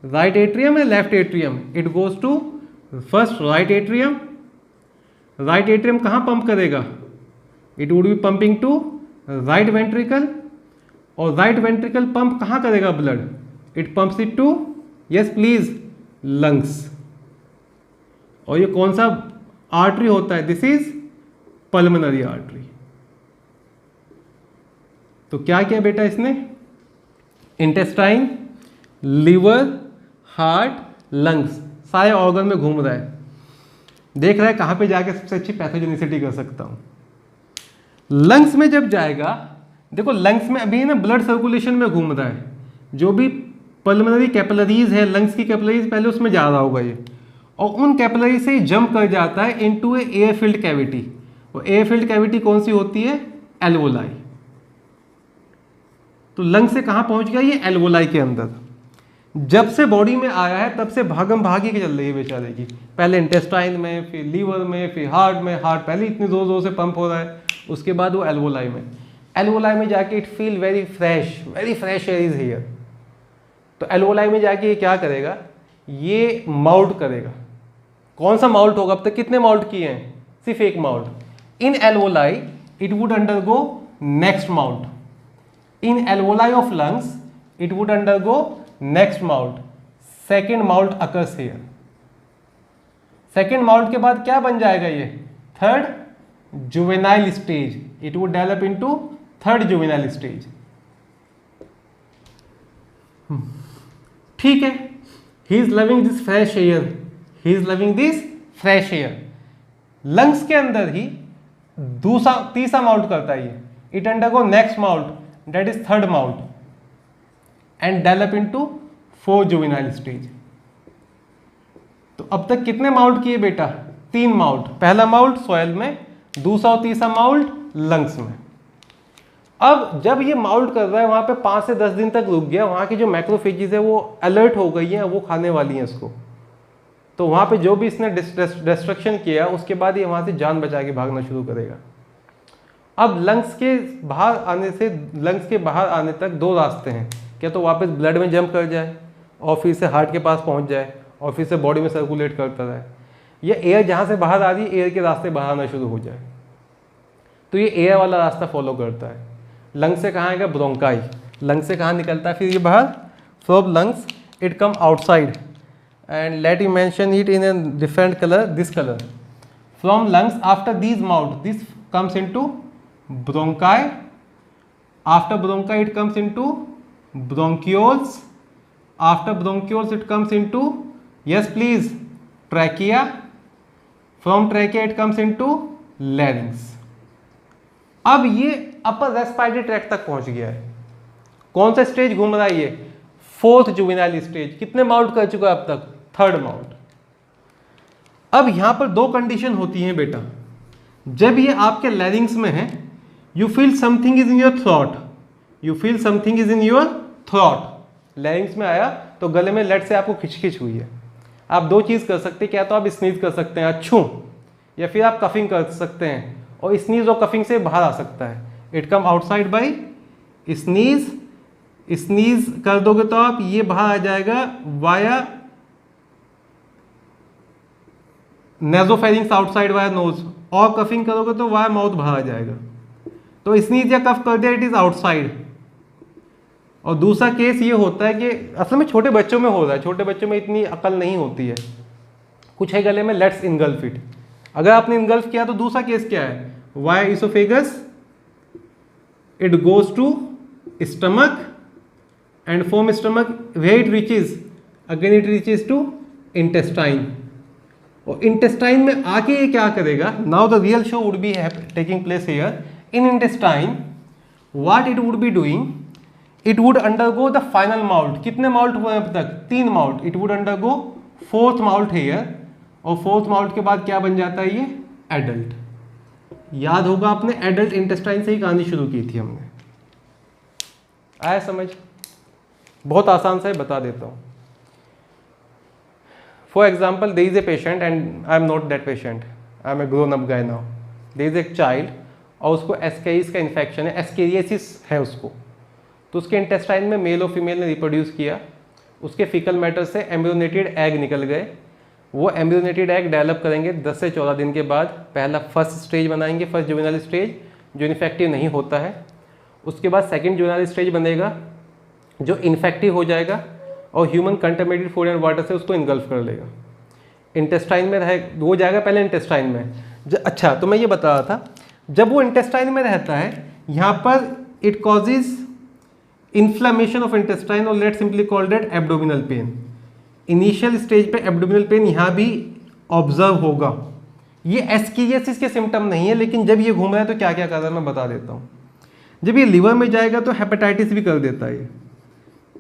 राइट एट्रियम या left atrium? It goes to first right atrium. Right atrium कहाँ पंप करेगा? It would be pumping to right ventricle, और राइट वेंट्रिकल पंप कहाँ करेगा blood? It pumps it to, yes please, lungs. और ये कौन सा आर्टरी होता है? This is pulmonary artery. तो क्या किया बेटा इसने? इंटेस्टाइन, लीवर, हार्ट, लंग्स, सारे ऑर्गन में घूम रहा है, देख रहा है कहाँ पे जाके सबसे अच्छी पैथोजेनिसिटी कर सकता हूँ। लंग्स में जब जाएगा, देखो लंग्स में अभी ना ब्लड सर्कुलेशन में घूम रहा है, जो भी पल्मोनरी कैपिलरीज है, लंग्स की कैपिलरीज पहले उसमें जा रहा होगा ये, और उन कैपिलरी से जंप कर जाता है इनटू ए एयर फिल्ड कैविटी। और एयर फिल्ड कैविटी कौन सी होती है? एल्वोलाई। तो लंग से कहाँ पहुंच गया ये? एल्वोलाई के अंदर। जब से बॉडी में आया है तब से भागम भागी के चल रही है बेचारे की, पहले इंटेस्टाइन में, फिर लीवर में, फिर हार्ट में। हार्ट पहले इतनी जोर जोर से पंप हो रहा है, उसके बाद वो एल्वोलाई में। एल्वोलाई में जाके it feel very fresh air is here. तो एल्वोलाई में जाके ये क्या करेगा? ये माउल्ट करेगा। कौन सा माउल्ट होगा? अब तक कितने माउल्ट किए हैं? सिर्फ एक mould. In alveoli it would undergo next mould. In alveoli of lungs it would undergo next mould. Second mould occurs here. Second mould के बाद क्या बन जाएगा ये? Third juvenile stage. It would develop into third juvenile stage. ठीक है, he is loving this fresh air, he is loving this fresh air. Lungs के अंदर ही तीसरा माउल्ट करता है ये। It undergo next mould, that is third mould, and develop into fourth juvenile stage. तो अब तक कितने माउल्ट किए बेटा? 3 माउल्ट। पहला माउल्ट सॉइल में, दूसरा और तीसरा माउल्ट लंग्स में। अब जब ये माउल्ट कर रहा है वहां पे 5 से 10 दिन तक रुक गया, वहां की जो मैक्रोफेजेस है वो अलर्ट हो गई हैं, वो खाने वाली हैं इसको। तो वहां पे जो भी इसने डिस्ट्रक्शन किया उसके बाद ये वहां से जान बचा के भागना शुरू करेगा। अब लंग्स के बाहर आने तक 2 रास्ते हैं। क्या तो वापस ब्लड में जंप कर जाए और फिर से हार्ट के पास पहुंच जाए और फिर से बॉडी में सर्कुलेट करता रहे, या एयर जहाँ से बाहर आ रही है एयर के रास्ते बाहर आना शुरू हो जाए। तो ये एयर वाला रास्ता फॉलो करता है। लंग से कहाँ आएगा? ब्रोंकाई। लंग से कहाँ निकलता है फिर ये बाहर? From lungs it come outside, and let you mention it in a different colour, this colour. From lungs after these mould this comes into bronchi. After bronchi it comes into bronchioles. After bronchioles it comes into, yes please, trachea. From trachea it comes into larynx. अब ये अपर रेस्पिरेटरी ट्रैक्ट तक पहुंच गया है। कौन सा स्टेज घूम रहा है ये? Fourth juvenile stage. कितने माउल्ट कर चुका है अब तक? Third mould. अब यहां पर 2 कंडीशन होती हैं बेटा। जब ये आपके लैरिंग्स में है, you feel something is in your throat, you feel something is in your throat. लैरिंग्स में आया तो गले में लेट से आपको खिचखिच हुई है। आप 2 चीज़ कर सकते हैं, क्या तो आप स्नीज कर सकते हैं अच्छू, या फिर आप कफिंग कर सकते हैं, और स्नीज और कफिंग से बाहर आ सकता है। It come outside by sneeze. Sneeze कर दोगे तो आप ये बाहर आ जाएगा via nasopharynx outside via nose, और कफिंग करोगे तो वाया माउथ बाहर आ जाएगा। तो स्नीज या कफ कर दिया, इट इज आउटसाइड। और दूसरा केस ये होता है कि असल में छोटे बच्चों में हो रहा है, छोटे बच्चों में इतनी अकल नहीं होती है, कुछ है गले में, लेट्स इनगल्फ इट। अगर आपने इनगल्फ किया तो दूसरा केस क्या है? Via oesophagus, it goes to stomach, and from stomach where it reaches, again it reaches to intestine. और इंटेस्टाइन में आके ये क्या करेगा? Now the real show would be taking place here. In intestine what it would be doing? It would undergo the final moult. कितने माउल्ट हुए अब तक? 3 moult. It would undergo 4th moult here, और 4th माउल्ट के बाद क्या बन जाता है ये? एडल्ट। याद होगा आपने एडल्ट इंटेस्टाइन से ही कहानी शुरू की थी हमने। आया समझ? बहुत आसान सा है, बता देता हूँ। For example, there is a patient and I am not that patient, I am a grown up guy now. There is a child और उसको एस्केरिस का इन्फेक्शन है, एस्केरियसिस है उसको। तो उसके इंटेस्टाइन में मेल और फीमेल ने रिप्रोड्यूस किया, उसके फीकल मैटर से एम्ब्रियोनेटेड एग निकल गए। वो एम्ब्रियोनेटेड एग डेवलप करेंगे 10 से 14 दिन के बाद। पहला फर्स्ट स्टेज बनाएंगे, फर्स्ट जुवेनाइल स्टेज, जो इन्फेक्टिव नहीं होता है। उसके बाद सेकेंड जुवेनाइल स्टेज बनेगा जो इन्फेक्टिव हो जाएगा और human contaminated food and water से उसको इनगल्फ कर लेगा। इंटेस्टाइन में रह वो जाएगा पहले इंटेस्टाइन में। अच्छा, तो मैं ये बता रहा था, जब वो इंटेस्टाइन में रहता है यहाँ पर it causes inflammation of intestine और let simply called at abdominal pain. Initial stage पे एब्डोमिनल पेन यहाँ भी ऑब्जर्व होगा। ये एस्कीरियासिस के सिम्टम नहीं है, लेकिन जब ये घूम रहा है तो क्या क्या कर रहा है मैं बता देता हूँ। जब ये लिवर में जाएगा तो हेपेटाइटिस भी कर देता है।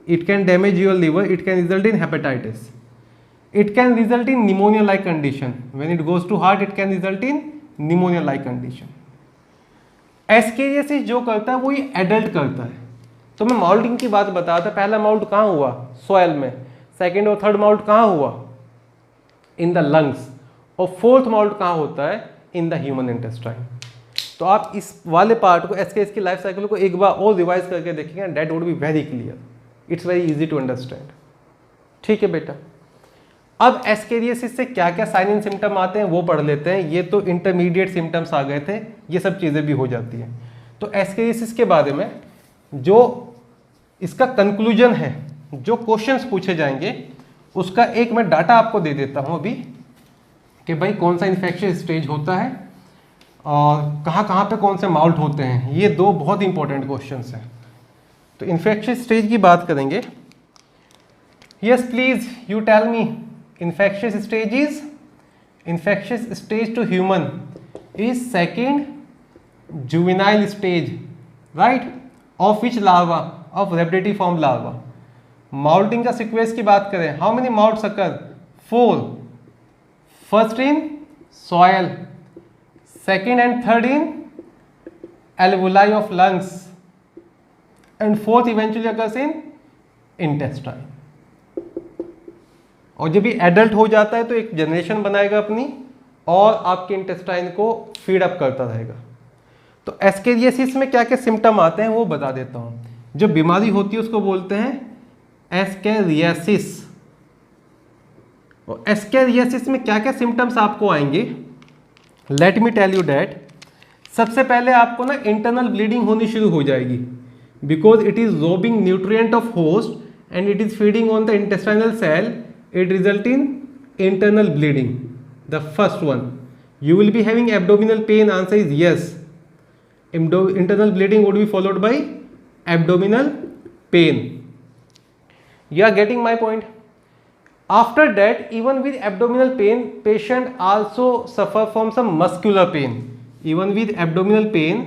It can damage your liver, it can result in hepatitis, it can result in pneumonia like condition. When it goes to heart it can result in pneumonia like condition. Ascariasis जो करता है वो ये एडल्ट करता है। तो मैं माउल्टिंग की बात बता रहा था, पहला माउल्ट कहाँ हुआ? सॉयल में। सेकेंड और थर्ड माउल्ट कहाँ हुआ? In the lungs. और फोर्थ माउल्ट कहाँ होता है? In the human intestine. तो आप इस वाले पार्ट को एसकेएस की लाइफ साइकिल को एक बार और रिवाइज करके देखेंगे, that would be very clear, it's very easy to understand. ठीक है बेटा, अब एस्केरियासिस से क्या क्या साइन एंड सिम्टम आते हैं वो पढ़ लेते हैं। ये तो इंटरमीडिएट सिम्टम्स आ गए थे, ये सब चीज़ें भी हो जाती हैं। तो एस्केरियासिस के बारे में जो इसका कंक्लूजन है, जो क्वेश्चंस पूछे जाएंगे, उसका एक मैं डाटा आपको दे देता हूँ अभी कि भाई कौन सा इन्फेक्शियस स्टेज होता है और कहाँ कहाँ पे कौन से माउल्ट होते हैं। ये दो बहुत इंपॉर्टेंट क्वेश्चंस हैं। तो इन्फेक्शियस स्टेज की बात करेंगे। Yes please you tell me, infectious stage to human is second juvenile stage, right? Of which larva? Of rhabditiform larva. Moulting का sequence की बात करें, how many moults occur? 4. First in soil, second and third in alveoli of lungs, and fourth eventually occurs in intestine. और जब ये एडल्ट हो जाता है तो एक जनरेशन बनाएगा अपनी और आपके इंटेस्टाइन को फीड अप करता रहेगा। तो एस्केरियासिस में क्या क्या सिम्टम आते हैं वो बता देता हूँ। जो बीमारी होती है उसको बोलते हैं एस्केरियासिस। और एस्केरियासिस में क्या क्या सिम्टम्स आपको आएंगे, let me tell you that. सबसे पहले आपको ना इंटरनल ब्लीडिंग होनी शुरू हो जाएगी, because it is robbing nutrient of host and it is feeding on the intestinal cell. It result in internal bleeding. The first one, you will be having abdominal pain. Answer is yes. Internal bleeding would be followed by abdominal pain. You are getting my point? After that, even with abdominal pain, patient also suffer from some muscular pain. Even with abdominal pain,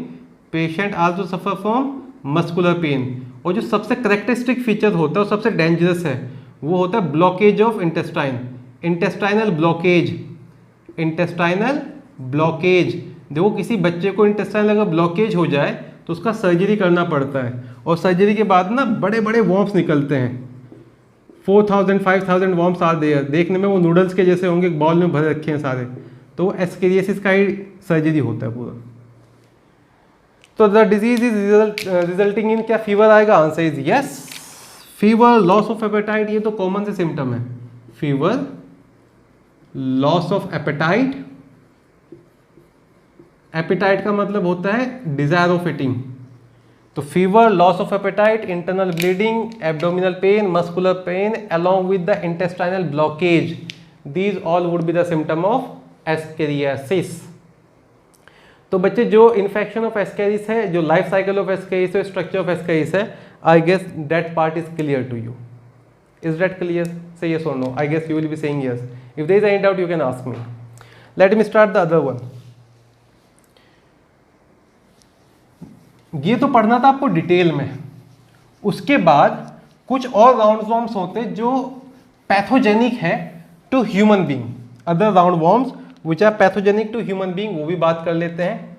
patient also suffer from muscular pain. और जो सबसे करेक्टरिस्टिक फीचर होता है और सबसे डेंजरस है वो होता है blockage of intestine, intestinal blockage. Intestinal blockage, देखो किसी बच्चे को इंटेस्टाइन अगर ब्लॉकेज हो जाए तो उसका सर्जरी करना पड़ता है, और सर्जरी के बाद ना बड़े बड़े वॉर्म्स निकलते हैं। 4000 5000 वॉर्म्स आर देयर। देखने में वो नूडल्स के जैसे होंगे, बॉल में भरे रखे हैं सारे। तो वो एस्केरियासिस का ही सर्जरी होता है पूरा। तो the disease is resulting in क्या? फीवर आएगा? Answer is yes. Fever, loss of appetite, ये तो कॉमन से सिम्टम है। Fever, loss of appetite. Appetite का मतलब होता है डिजायर ऑफ ईटिंग। तो fever, loss of appetite, internal bleeding, abdominal pain, muscular pain along with the intestinal blockage, these all would be the symptom of ascariasis. तो बच्चे जो इन्फेक्शन ऑफ एस्केरिस है, जो लाइफ साइकिल ऑफ एस्केरिस है, स्ट्रक्चर ऑफ एस्केरिस है, I guess that part is clear to you. Is that clear? Say yes or no. I guess you will be saying yes. If there is any doubt, you can ask me. Let me start the other one. ये तो पढ़ना था आपको डिटेल में। उसके बाद कुछ और राउंड वॉर्म्स होते हैं जो पैथोजेनिक है to human being. Other round worms which are pathogenic to human being, वो भी बात कर लेते हैं।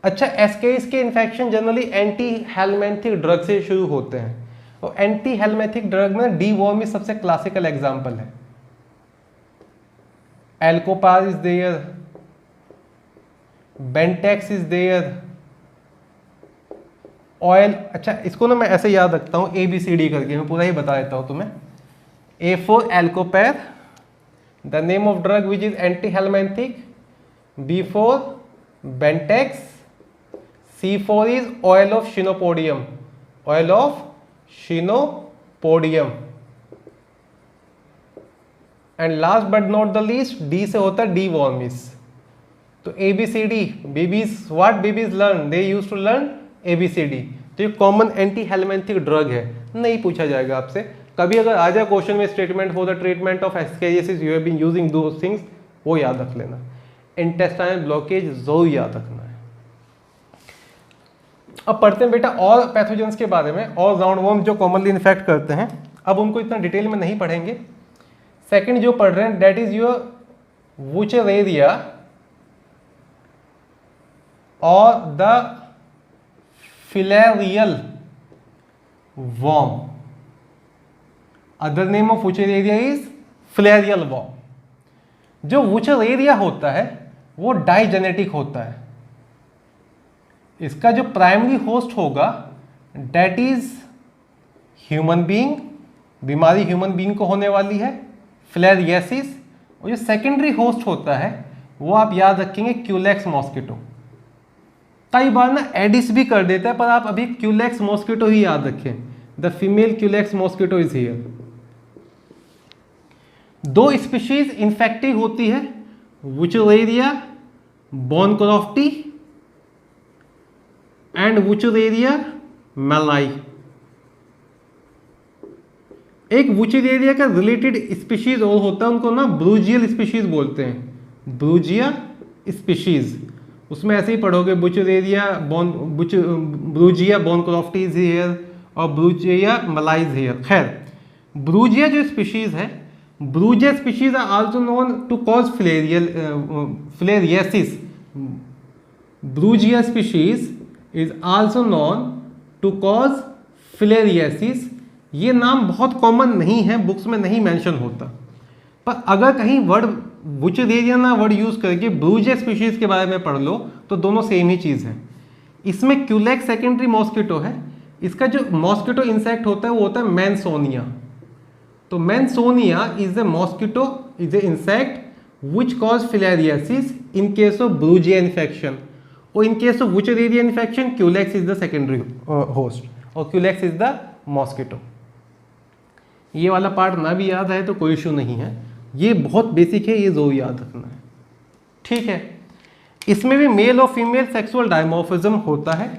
अच्छा, एस्केरिस के infection generally anti helminthic drug से शुरू होते हैं, और एंटी हेलमेंथिक ड्रग में डीवॉर्मी सबसे क्लासिकल एग्जांपल है। Alcopar is there, Bentex is there, oil. अच्छा, इसको ना मैं ऐसे याद रखता हूँ ABCD करके, मैं पूरा ही बता देता हूँ तुम्हें। A for Alcopar, the name of drug which is antihelminthic. B for Bentex, C4 is oil of Chenopodium, oil of Chenopodium. And last but not the least D से होता है डी वर्मिस. तो ABCD babies, what babies learn, they use to learn ABCD. तो ये कॉमन एंटी हेलमिंथिक ड्रग है, नहीं पूछा जाएगा आपसे. कभी अगर आ जाए क्वेश्चन में statement for the treatment of ascariasis you have been using those things, वो याद रख लेना. इंटेस्टाइनल ब्लॉकेज जो याद रखना है. अब पढ़ते हैं बेटा और पैथोजेंस के बारे में, और राउंड वर्म जो कॉमनली इन्फेक्ट करते हैं. अब उनको इतना डिटेल में नहीं पढ़ेंगे. सेकंड जो पढ़ रहे हैं दैट इज योर वुचरेरिया और the filarial worm. Other name of Wuchereria is filarial worm. जो वुचरेरिया होता है वो डाइजेनेटिक होता है. इसका जो प्राइमरी होस्ट होगा दैट इज ह्यूमन बीइंग, बीमारी ह्यूमन बीइंग को होने वाली है, फिलेरियासिस. और जो सेकेंडरी होस्ट होता है वो आप याद रखेंगे क्यूलेक्स मॉस्किटो. कई बार ना एडिस भी कर देता है, पर आप अभी क्यूलेक्स मॉस्किटो ही याद रखें. The female Culex mosquito is here. दो स्पीशीज इन्फेक्टिव होती है, वुचरेरिया बोनकोरॉफ्टी एंड वुचरेरिया मेलाई. एक वुचरेरिया का रिलेटेड स्पीशीज और होता है, उनको ना ब्रूजियल स्पीशीज बोलते हैं, ब्रूजिया स्पीशीज. उसमें ऐसे ही पढ़ोगे बुचरेरिया ब्रूजिया बोनकोरॉफ्टी इज हियर और ब्रूजिया मलाई इज हियर. खैर, ब्रूजिया जो स्पीशीज है, Brugia species are also known to cause filariasis. Brugia species is also known to cause filariasis. ये नाम बहुत कॉमन नहीं है, बुक्स में नहीं मेंशन होता, पर अगर कहीं वर्ड वुचरेरिया ना वर्ड यूज करके ब्रूजिया स्पीशीज के बारे में पढ़ लो तो दोनों सेम ही चीज है. इसमें क्यूलेक्स सेकेंडरी मॉस्किटो है. इसका जो मॉस्किटो इंसेक्ट होता है वो होता है मैनसोनिया. तो Mansonia is a mosquito, is a insect which cause filariasis in case of Brugia infection. और in case of Wuchereria infection Culex is the secondary host और क्यूलेक्स इज द मॉस्किटो. ये वाला पार्ट ना भी याद है तो कोई इशू नहीं है, ये बहुत बेसिक है, ये जो याद रखना है. ठीक है. इसमें भी मेल और फीमेल सेक्सुअल डायमॉर्फिज्म होता है.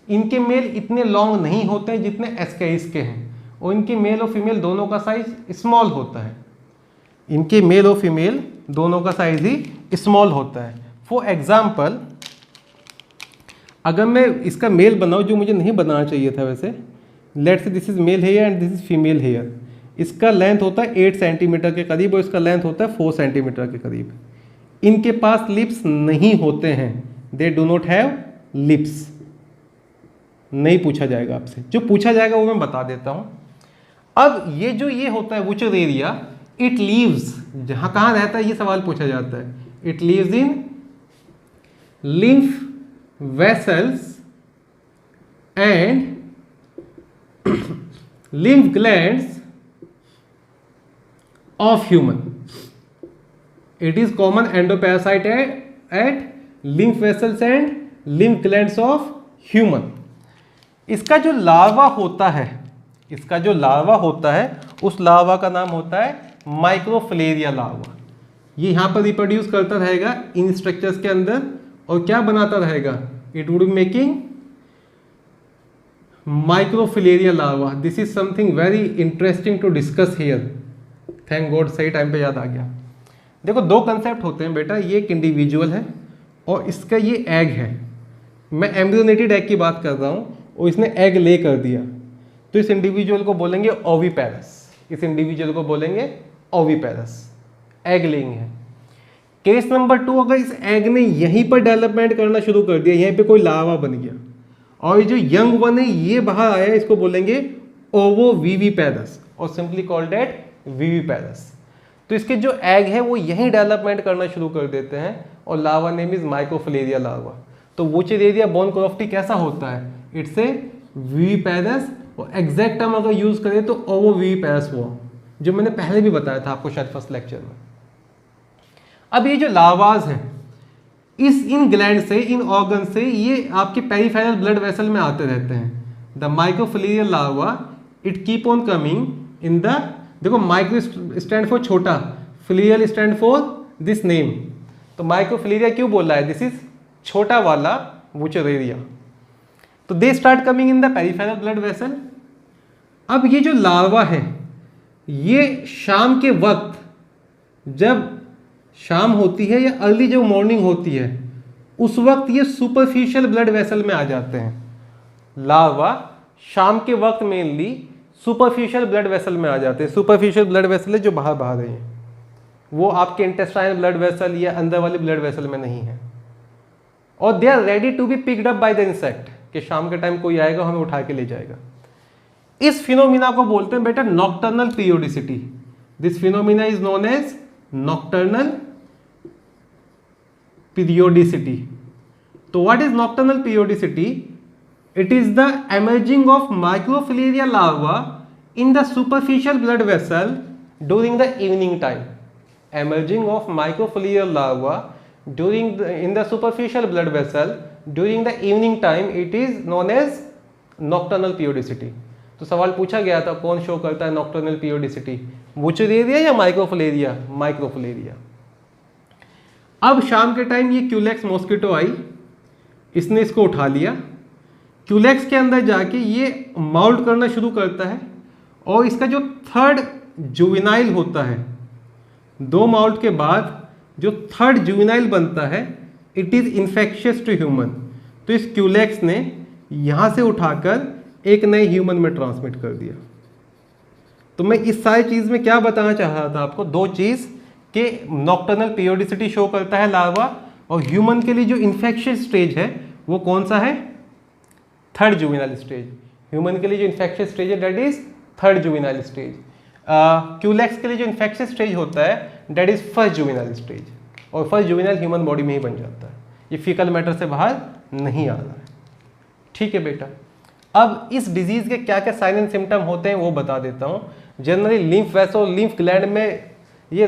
इनके मेल इतने लॉन्ग नहीं होते हैं जितने एस्केरिस के हैं, और इनके मेल और फीमेल दोनों का साइज स्मॉल होता है. इनके मेल और फीमेल दोनों का साइज ही स्मॉल होता है. फॉर एग्जाम्पल, अगर मैं इसका मेल बनाऊँ, जो मुझे नहीं बनाना चाहिए था वैसे, let's say this is male hair and this is female hair. इसका लेंथ होता है 8 सेंटीमीटर के करीब और इसका लेंथ होता है 4 सेंटीमीटर के करीब. इनके पास लिप्स नहीं होते हैं, they do not have lips. नहीं पूछा जाएगा आपसे, जो पूछा जाएगा वो मैं बता देता हूं. अब ये जो ये होता है वुचरेरिया, इट लीव्स, जहां कहाँ रहता है ये सवाल पूछा जाता है. It leaves in lymph vessels and lymph glands of human. It is common endoparasite at lymph vessels and lymph glands of human. इसका जो लार्वा होता है, इसका जो लार्वा होता है उस लार्वा का नाम होता है माइक्रोफिलेरिया लार्वा. ये यहाँ पर रिप्रोड्यूस करता रहेगा इन स्ट्रक्चर्स के अंदर और क्या बनाता रहेगा, it would be making microfilaria larva. This is something very interesting to discuss here. Thank God सही टाइम पे याद आ गया. देखो दो कंसेप्ट होते हैं बेटा, ये एक इंडिविजुअल है और इसका ये एग है. मैं एम्ब्रियोनेटेड एग की बात कर रहा हूँ और इसने एग ले कर दिया, तो इस इंडिविजुअल को बोलेंगे ओविपेरस. इस इंडिविजुअल को बोलेंगे ओविपेरस, एग लेइंग है. केस नंबर 2, अगर इस एग ने यहीं पर डेवलपमेंट करना शुरू कर दिया, यहीं पे कोई लार्वा बन गया और ये जो यंग वन है ये बाहर आया, इसको बोलेंगे ओवोविविपेरस और सिंपली कॉल्ड एट विविपेरस. तो इसके जो एग है वो यहीं डेवलपमेंट करना शुरू कर देते हैं और larva name is microfilaria larva. तो वुचरेरिया बोनकोरॉफ्टी कैसा होता है, इट्स ए विविपेरस. और एग्जैक्ट टर्म अगर यूज करें तो ओवोविविपेरस वो जो मैंने पहले भी बताया था आपको शायद फर्स्ट लेक्चर में. अब ये जो लार्वाज हैं इन ग्लैंड से, इन ऑर्गन से ये आपके पेरिफेरल ब्लड वेसल में आते रहते हैं। The microfilarial larva it keep on coming in the, देखो माइक्रो स्टैंड फॉर छोटा, filarial stand for this name, तो माइक्रोफिलिया क्यों बोल रहा है, दिस इज छोटा वाला वुचरेरिया। तो they start coming in the peripheral blood vessel. अब ये जो लार्वा है ये शाम के वक्त, जब शाम होती है या अर्ली जब मॉर्निंग होती है उस वक्त ये सुपरफिशियल ब्लड वेसल में आ जाते हैं। लार्वा शाम के वक्त मेनली सुपरफिशियल ब्लड वेसल में आ जाते हैं। सुपरफिशियल ब्लड वेसल है जो बाहर बाहर है, वो आपके इंटेस्टाइनल ब्लड वेसल या अंदर वाले ब्लड वेसल में नहीं है। और they are ready to be picked up by the insect, कि शाम के टाइम कोई आएगा हमें उठा के ले जाएगा। इस फिनोमिना को बोलते हैं बेटा nocturnal periodicity. This phenomena is known as nocturnal periodicity. तो what is nocturnal periodicity? It is the emerging of microfilaria larva in the superficial blood vessel during the evening time. Emerging of microfilaria larva in the superficial blood vessel during the evening time, it is known as nocturnal periodicity. तो सवाल पूछा गया था कौन शो करता है नॉक्टर्नल पीरियोडिसिटी, वुचरेरिया या माइक्रोफिलेरिया? माइक्रोफिलेरिया। अब शाम के टाइम ये क्यूलेक्स मॉस्किटो आई, इसने इसको उठा लिया, क्यूलेक्स के अंदर जाके ये माउल्ट करना शुरू करता है और इसका जो थर्ड जुवेनाइल होता है, 2 माउल्ट के बाद जो थर्ड जुवेनाइल बनता है, it is infectious to human. तो इस क्यूलेक्स ने यहाँ से उठाकर एक नए ह्यूमन में ट्रांसमिट कर दिया। तो मैं इस सारी चीज़ में क्या बताना चाह रहा था आपको, 2 चीज़ के नॉक्टर्नल पीरियोडिसिटी शो करता है लार्वा, और ह्यूमन के लिए जो इन्फेक्शियस स्टेज है वो कौन सा है? Third juvenile stage. ह्यूमन के लिए जो इन्फेक्शियस स्टेज है that is third juvenile stage. Culex के लिए जो इन्फेक्शियस स्टेज होता है that is first juvenile stage, और फर्स्ट जुवेनाइल ह्यूमन बॉडी में ही बन जाता है, ये फीकल मैटर से बाहर नहीं आ रहा है। ठीक है बेटा, अब इस डिजीज के क्या क्या साइन एंड सिम्टम होते हैं वो बता देता हूँ। Generally lymph vessel, lymph gland में ये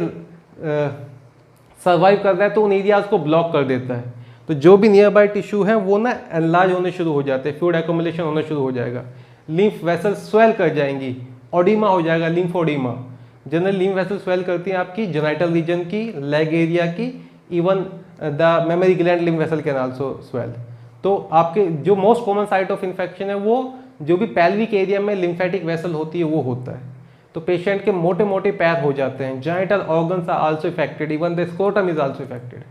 सर्वाइव कर रहा है तो उन एरियाज को ब्लॉक कर देता है, तो जो भी नियर बाय टिश्यू है वो ना एनलार्ज होने शुरू हो जाते हैं, फ्लूइड एक्युमुलेशन होना शुरू हो जाएगा, लिम्फ वेसल स्वेल कर जाएंगी, ओडिमा हो जाएगा, लिम्फोडिमा। जनरल लिम्फ वेसल स्वेल करती हैं आपकी जेनाइटल रीजन की, लेग एरिया की, even the memory gland lymph vessel can also swell. तो आपके जो most common site of infection है वो जो भी पेल्विक एरिया में लिम्फेटिक वेसल होती है वो होता है। तो पेशेंट के मोटे मोटे पैर हो जाते हैं, genital organs are also affected, even the scrotum is also affected.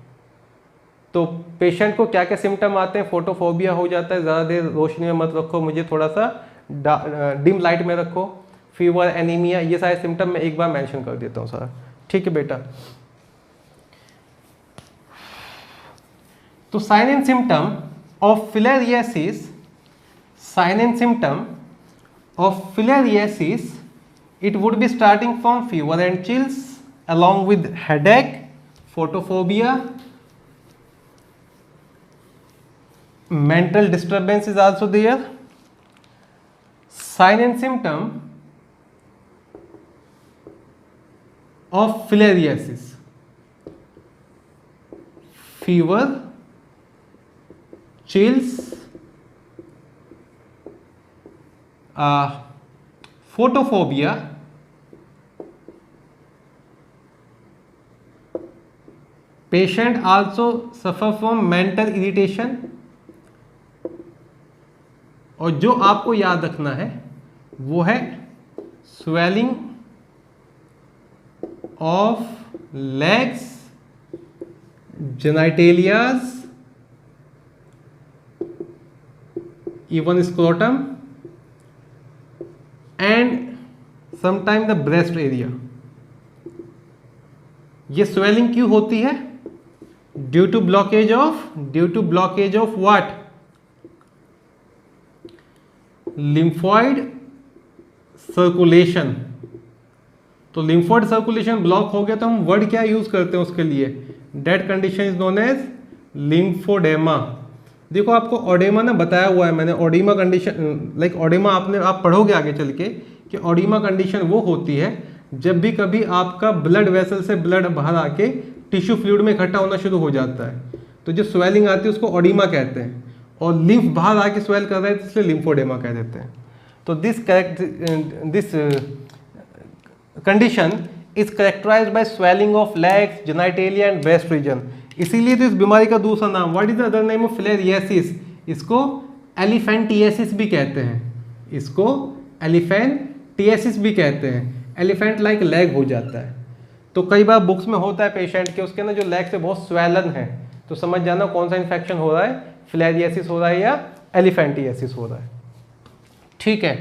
तो पेशेंट को क्या क्या सिम्टम आते हैं? फोटोफोबिया हो जाता है, ज़्यादा देर रोशनी में मत रखो, मुझे थोड़ा सा डिम लाइट में रखो, फीवर, एनीमिया, ये सारे सिम्टम मैं एक बार मेंशन कर देता हूँ सर। ठीक है बेटा, तो sign and symptom of filariasis, sign and symptom of filariasis, it would be starting from fever and chills along with headache, photophobia, mental disturbance is also there. Sign and symptom of filariasis: fever, chills, photophobia, patient also suffer from mental irritation, और जो आपको याद रखना है वो है swelling of legs, genitalias, even scrotum and sometime the breast area। ये swelling क्यों होती है? Due to blockage of what? Lymphoid circulation. तो लिम्फॉइड सर्कुलेशन ब्लॉक हो गया तो हम वर्ड क्या यूज करते हैं उसके लिए? That condition is known as lymphoedema. देखो आपको ओडेमा ना बताया हुआ है मैंने, ओडिमा कंडीशन, लाइक ओडेमा आप पढ़ोगे आगे चल के कि ओडिमा कंडीशन वो होती है जब भी कभी आपका ब्लड वेसल से ब्लड बाहर आके टिश्यू फ्लूइड में इकट्ठा होना शुरू हो जाता है। तो जो स्वेलिंग आती है उसको ओडिमा कहते हैं, और लिम्फ बाहर आके स्वेल कर रहा है इसलिए लिम्फोडेमा कह देते हैं। तो this condition is characterized by swelling of legs, genitalia and breast region. इसीलिए तो इस बीमारी का दूसरा नाम, what is the other name of filariasis, इसको एलिफेंटियासिस भी कहते हैं, इसको एलिफेंटियासिस भी कहते हैं। एलिफेंट लाइक लेग हो जाता है। तो कई बार बुक्स में होता है पेशेंट के, उसके ना जो लेग से बहुत स्वेलन है, तो समझ जाना कौन सा इन्फेक्शन हो रहा है, फिलेरियासिस हो रहा है या एलिफेंटियासिस हो रहा है। ठीक है,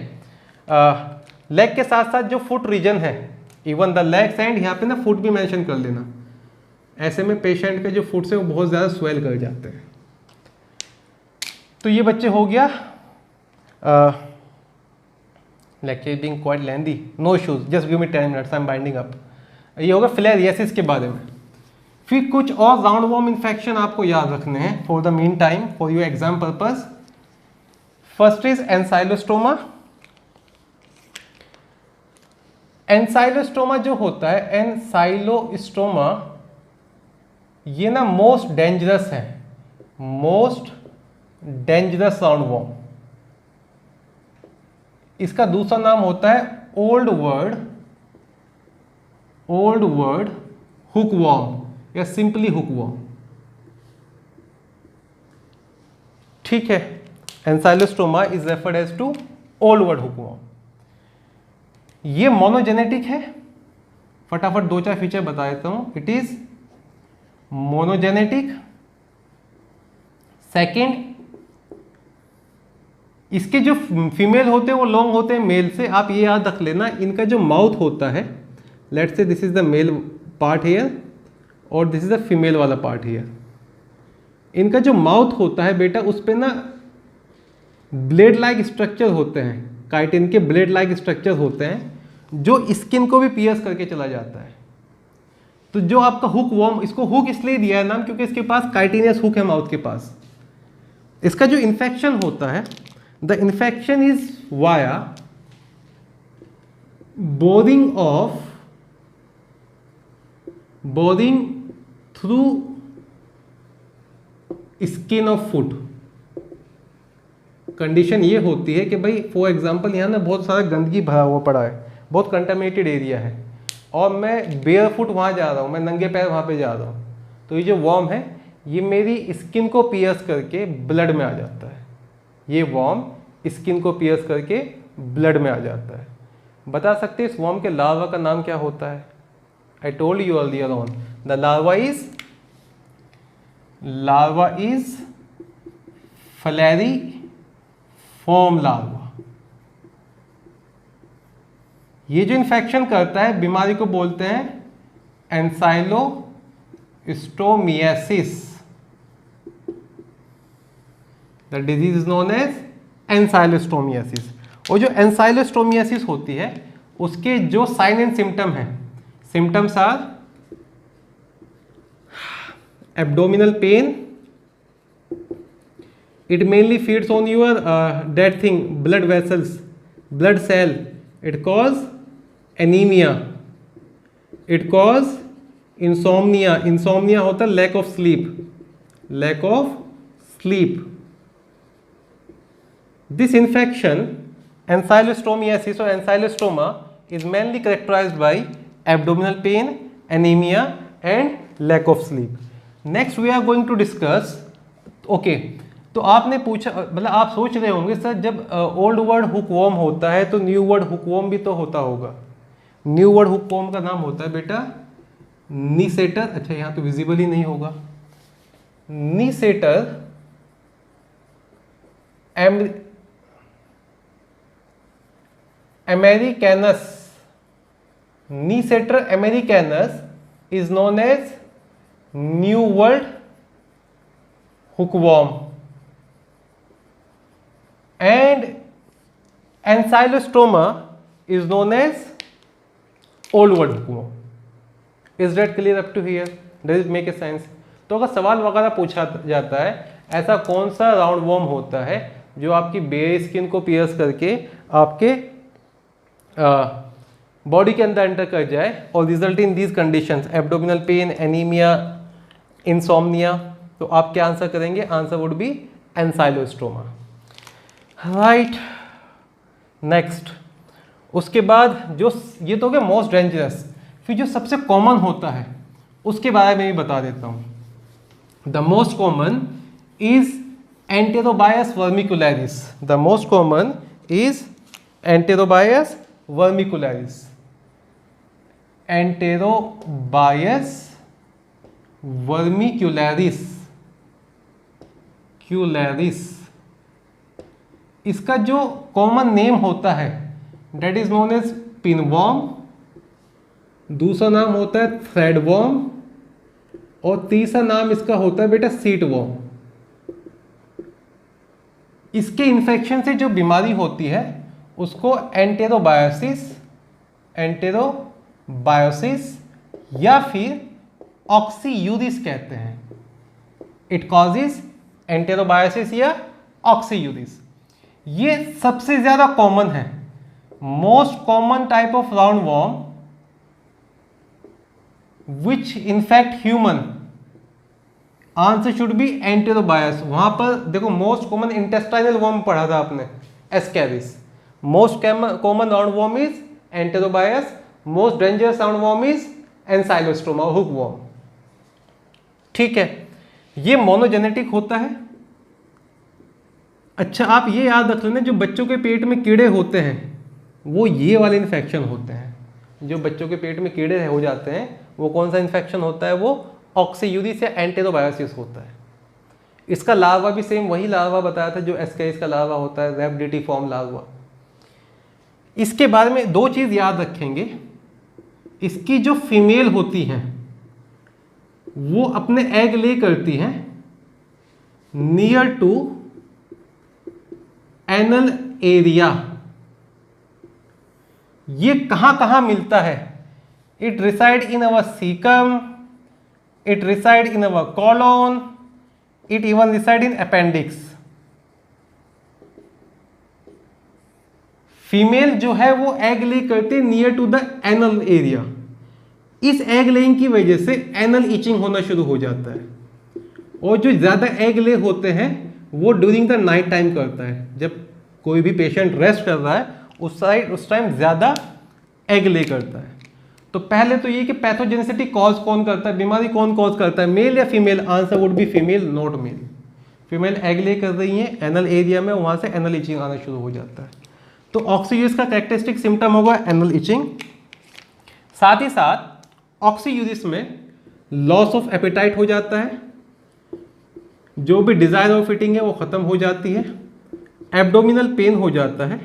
लेग के साथ साथ जो फुट रीजन है, इवन द लेग्स एंड, यहाँ पे ना फुट भी मेंशन कर लेना। ऐसे में पेशेंट के जो फुट्स है वो बहुत ज़्यादा स्वेल कर जाते हैं। तो ये बच्चे हो गया lecture being quite lengthy, no issues, just give me 10 minutes, I am binding up. ये होगा फिलेरियासिस के बारे में। फिर कुछ और राउंड वॉर्म इन्फेक्शन आपको याद रखने हैं for the mean time, for your exam purpose. First is Ancylostoma. Ancylostoma जो होता है, एंसाइलोस्टोमा, ये ना मोस्ट डेंजरस है, मोस्ट डेंजरस राउंड वॉर्म। इसका दूसरा नाम होता है ओल्ड वर्ड हुकवॉर्म या सिंपली हुकवॉर्म। ठीक है, Ancylostoma is referred as to old world hookworm. ये मोनोजेनेटिक है। फटाफट दो चार फीचर बता देता हूं। It is monogenetic. सेकेंड, इसके जो फीमेल होते हैं वो लॉन्ग होते हैं मेल से। आप ये याद रख लेना, इनका जो माउथ होता है, let's say this is the male part here और दिस इज द फीमेल वाला पार्ट हियर। इनका जो माउथ होता है बेटा, उस पे ना ब्लेड लाइक स्ट्रक्चर होते हैं, काइटिन के ब्लेड लाइक स्ट्रक्चर होते हैं, जो स्किन को भी पियर्स करके चला जाता है। तो जो आपका हुक वॉर्म, इसको हुक इसलिए दिया है नाम क्योंकि इसके पास काइटिनियस हुक है माउथ के पास। इसका जो इन्फेक्शन होता है, the infection is via boring through skin of foot. Condition ये होती है कि भाई फॉर एग्जांपल यहाँ ना बहुत सारा गंदगी भरा हुआ पड़ा है, बहुत कंटामिनेटेड एरिया है, और मैं बेयर फुट वहाँ जा रहा हूँ, मैं नंगे पैर वहाँ पे जा रहा हूँ, तो ये जो वॉर्म है ये मेरी स्किन को पियर्स करके ब्लड में आ जाता है। ये वॉर्म स्किन को पियर्स करके ब्लड में आ जाता है। बता सकते हैं इस वॉर्म के लार्वा का नाम क्या होता है? I told you earlier on, the larva is filariform larva. ये जो इन्फेक्शन करता है बीमारी को बोलते हैं ancylostomiasis. The disease is known as ancylostomiasis. और जो एंसाइलोस्टोमियासिस होती है उसके जो साइन एंड सिम्टम हैं, symptoms are abdominal pain, it mainly feeds on your that thing, blood vessels, blood cell. It cause anemia, it cause insomnia. Insomnia होता है lack of sleep. This infection, ankylostomiasis or ankylostoma, is mainly characterized by abdominal pain, anemia and lack of sleep. Next we are going to discuss, okay, तो आपने पूछा, मतलब आप सोच रहे होंगे सर जब ओल्ड वर्ड हुकवॉर्म होता है तो न्यू वर्ड हुकवॉर्म भी तो होता होगा। न्यू वर्ड हुकवॉर्म का नाम होता है बेटा नीसेटर। अच्छा यहाँ तो विजिबल ही नहीं होगा। Necator americanus, Necator americanus is known as new world hookworm, and ankylostoma is known as old world hookworm. Is that clear up to here? Does it make a sense? तो अगर सवाल वगैरह पूछा जाता है ऐसा कौन सा राउंड वॉर्म होता है जो आपकी बेयर स्किन को पियर्स करके आपके बॉडी के अंदर एंटर कर जाए और result in these conditions, abdominal pain, anaemia, insomnia, तो आप क्या आंसर करेंगे? Answer would B Ancylostoma, right. Next, उसके बाद जो ये तो हो गया मोस्ट डेंजरस, फिर जो सबसे कॉमन होता है उसके बारे में भी बता देता हूँ। The most common is enterobius vermicularis. The most common is enterobius vermicularis. Enterobius vermicularis इसका जो कॉमन नेम होता है that is known as pinworm, दूसरा नाम होता है थ्रेडवॉर्म, और तीसरा नाम इसका होता है बेटा सीटवॉर्म। इसके इन्फेक्शन से जो बीमारी होती है उसको एंटेरोबायोसिस या फिर ऑक्सीयूरिस कहते हैं। इट कॉजेज एंटेरोबायोसिस या ऑक्सीयूरिस। ये सबसे ज्यादा कॉमन है, most common type of round worm which infect human. Answer should be enterobius. वहां पर देखो मोस्ट कॉमन इंटेस्टाइनल वॉर्म पढ़ा था आपने, ascaris. Most common round worm is enterobius, most dangerous round worm is ancylostoma, hook worm. ठीक है, ये मोनोजेनेटिक होता है। अच्छा, आप ये याद रख लेना, जो बच्चों के पेट में कीड़े होते हैं वो ये वाले इन्फेक्शन होते हैं। जो बच्चों के पेट में कीड़े हो जाते हैं वो कौन सा इन्फेक्शन होता है? वो ऑक्सीयूरिस या एंटेरोबायोसिस होता है। इसका लार्वा भी सेम वही लार्वा बताया था जो एस्केरिस का लार्वा होता है, रैबिडिटीफॉर्म लार्वा। इसके बारे में दो चीज याद रखेंगे, इसकी जो फीमेल होती हैं वो अपने एग ले करती हैं नियर टू एनल एरिया। ये कहां कहां मिलता है? It reside in our caecum, it reside in our colon, it even reside in appendix. Female जो है वो एग ले करते near to the anal area. इस एग लेइंग की वजह से एनल इचिंग होना शुरू हो जाता है, और जो ज्यादा एग ले होते हैं वो ड्यूरिंग द नाइट टाइम करता है। जब कोई भी पेशेंट रेस्ट कर रहा है उस टाइम ज्यादा एग ले करता है। तो पहले तो ये कि पैथोजेनिसिटी कॉज कौन करता है, बीमारी कौन कॉज करता है, मेल या female? Answer would be female, not male. Female egg lay कर रही है एनल एरिया में, वहां से एनल इचिंग आना शुरू हो जाता है। तो ऑक्सीयूरिस का कैरेक्टरिस्टिक सिम्टम होगा एनल इचिंग। साथ ही साथ ऑक्सीयूरिस में लॉस ऑफ एपेटाइट हो जाता है, जो भी डिजायर ऑफ ईटिंग है वो खत्म हो जाती है, एब्डोमिनल पेन हो जाता है,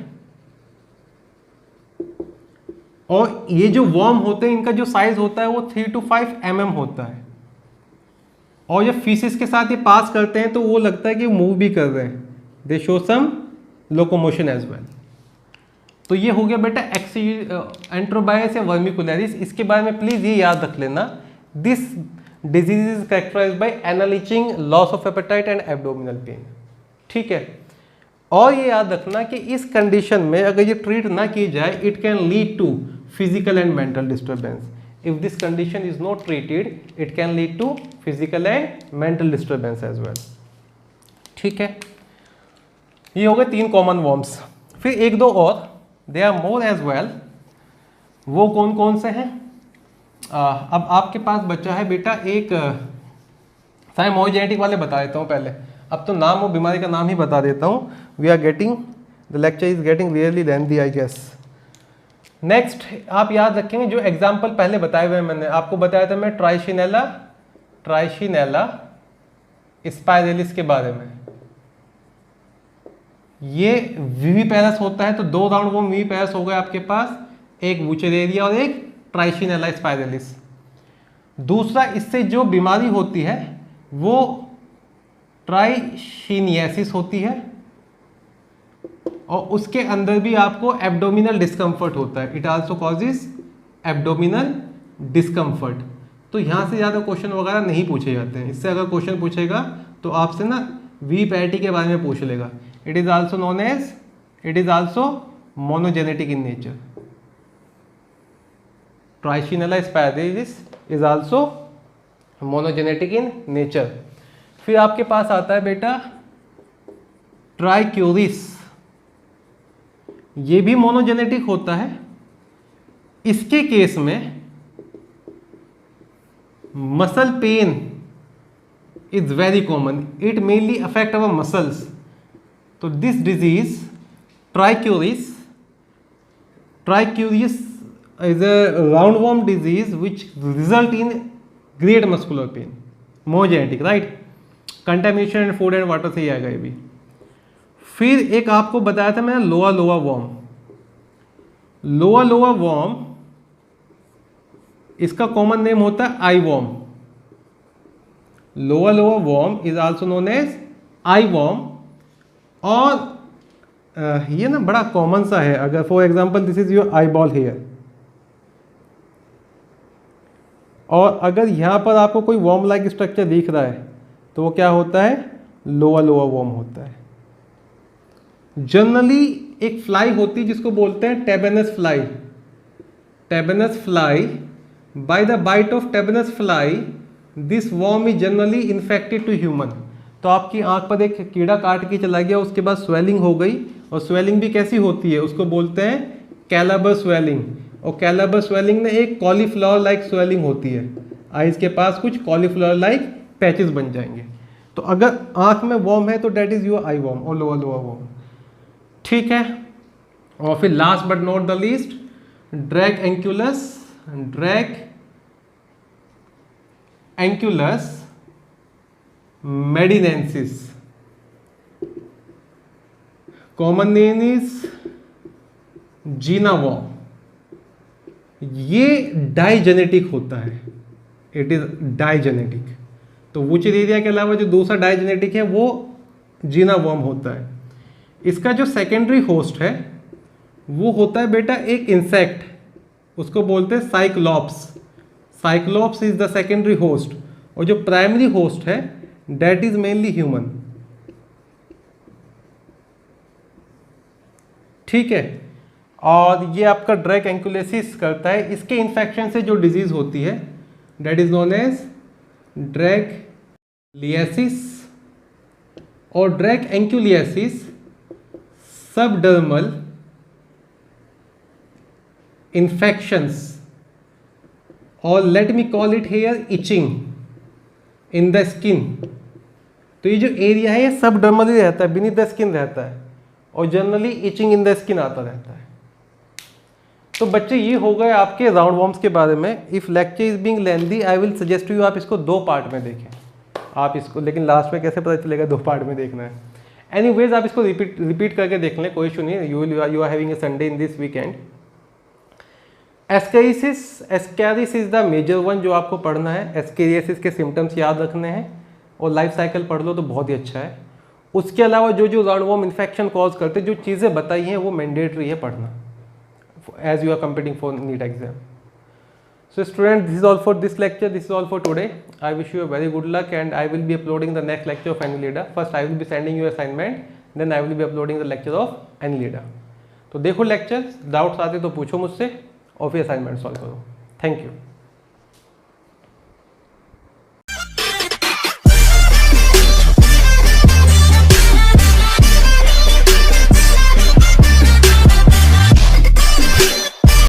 और ये जो वॉर्म होते हैं इनका जो साइज होता है वो 3 to 5 mm होता है, और जब फीसिस के साथ ये पास करते हैं तो वो लगता है कि मूव भी कर रहे हैं, they show some locomotion as well. तो ये हो गया बेटा एंटेरोबायस या वर्मिकुलरिस। इसके बारे में प्लीज ये याद रख लेना, this disease is characterized by anal itching, loss of appetite and abdominal pain. ठीक है, और ये याद रखना कि इस कंडीशन में अगर ये ट्रीट ना की जाए it can lead to physical and mental disturbance. If this condition is not treated it can lead to physical and mental disturbance as well. ठीक है, ये हो गए 3 कॉमन वॉर्म्स। फिर एक दो और, they are more as well. वो कौन कौन से हैं? अब आपके पास बचा है बेटा एक सारे मोनोजेनेटिक वाले बता देता हूँ पहले, अब तो नाम और बीमारी का नाम ही बता देता हूँ। We are getting the lecture is getting really lengthy I guess. Next आप याद रखेंगे जो एग्जाम्पल पहले बताए हुए मैंने आपको बताया था मैं ट्राइशिनेला स्पाइरेलिस के बारे में। ये विविपेरस होता है, तो 2 राउंड वो विविपेरस हो गए आपके पास, एक वुचरेरिया और एक ट्राइशिनेला स्पाइरेलिस। दूसरा इससे जो बीमारी होती है वो ट्राइशिनियासिस होती है, और उसके अंदर भी आपको एब्डोमिनल डिस्कम्फर्ट होता है, it also causes abdominal discomfort. तो यहाँ से ज़्यादा क्वेश्चन वगैरह नहीं पूछे जाते हैं, इससे अगर क्वेश्चन पूछेगा तो आपसे ना वीपैटी के बारे में पूछ लेगा। It is also known as, it is also monogenetic in nature. Trichinella spiralis is also monogenetic in nature. फिर आपके पास आता है बेटा ट्राइक्यूरिस, ये भी मोनोजेनेटिक होता है। इसके केस में muscle pain is very common, it mainly affect our muscles. तो this disease trichuris is a roundworm disease which result in great muscular pain, monogenetic, right? Contamination in food and water से ही आएगा ये भी। फिर एक आपको बताया था मैंने लोआ वॉर्म, लोआ वॉर्म इसका कॉमन नेम होता है eye worm. Loa worm is also known as eye worm. और ये ना बड़ा कॉमन सा है, अगर for example this is your eyeball here, और अगर यहाँ पर आपको कोई वॉर्म लाइक स्ट्रक्चर दिख रहा है तो वो क्या होता है, लोआ वॉर्म होता है। जनरली एक फ्लाई होती है जिसको बोलते हैं tabanus fly. Tabanus fly, by the bite of tabanus fly this worm is generally infected to human. तो आपकी आंख पर एक कीड़ा काट के चला गया, उसके बाद स्वेलिंग हो गई, और स्वेलिंग भी कैसी होती है, उसको बोलते हैं कैलाबर स्वेलिंग। और कैलाबर स्वेलिंग में एक कॉलीफ्लावर लाइक स्वेलिंग होती है, आइज के पास कुछ कॉलीफ्लावर लाइक पैचेस बन जाएंगे। तो अगर आंख में वॉर्म है तो that is your eye worm और लोअर वॉर्म, ठीक है। और फिर last but not the least dracunculus medinensis, common name is guinea worm. ये डाइजेनेटिक होता है, इट इज डाइजेनेटिक। तो वुचेरेरिया के अलावा जो दूसरा डाइजेनेटिक है वो जीना वॉर्म होता है। इसका जो सेकेंडरी होस्ट है वो होता है बेटा एक इंसेक्ट, उसको बोलते हैं Cyclops. Cyclops is the secondary host, और जो प्राइमरी होस्ट है दैट इज मेनली ह्यूमन, ठीक है। और ये आपका ड्रैग एंक्यूलेसिस करता है। इसके इन्फेक्शन से जो डिजीज होती है that is known as dracunculiasis. और ड्रैग एंक्यूलियासिस सबडर्मल इन्फेक्शंस, और let me call it here itching in the skin. तो ये जो एरिया है ये सबडर्मल ही रहता है, बीनीथ द स्किन रहता है, और generally itching in the skin आता रहता है। तो बच्चे ये हो गए आपके राउंड वॉर्म्स के बारे में। If lecture is being lengthy I will suggest you आप इसको 2 पार्ट में देखें आप इसको, लेकिन लास्ट में कैसे पता चलेगा 2 पार्ट में देखना है। एनीवेज आप इसको रिपीट करके देख लें, कोई इशू नहीं है। You are having a Sunday in this weekend. Ascaris is the major one जो आपको पढ़ना है। एस्केरियासिस के सिम्टम्स याद रखने हैं और लाइफ साइकिल पढ़ लो तो बहुत ही अच्छा है। उसके अलावा जो राउंड वॉर्म इन्फेक्शन कॉज करते जो चीज़ें बताई हैं वो मैंडेटरी है पढ़ना as you are competing for NEET exam. So student, this is all for this lecture, this is all for today. I wish you a very good luck and I will be uploading the next lecture of Annelida. First I will be sending you assignment, then I will be uploading the lecture of Annelida. तो देखो लेक्चर, डाउट्स आते तो पूछो मुझसे और फिर असाइनमेंट सॉल्व करो। Thank you.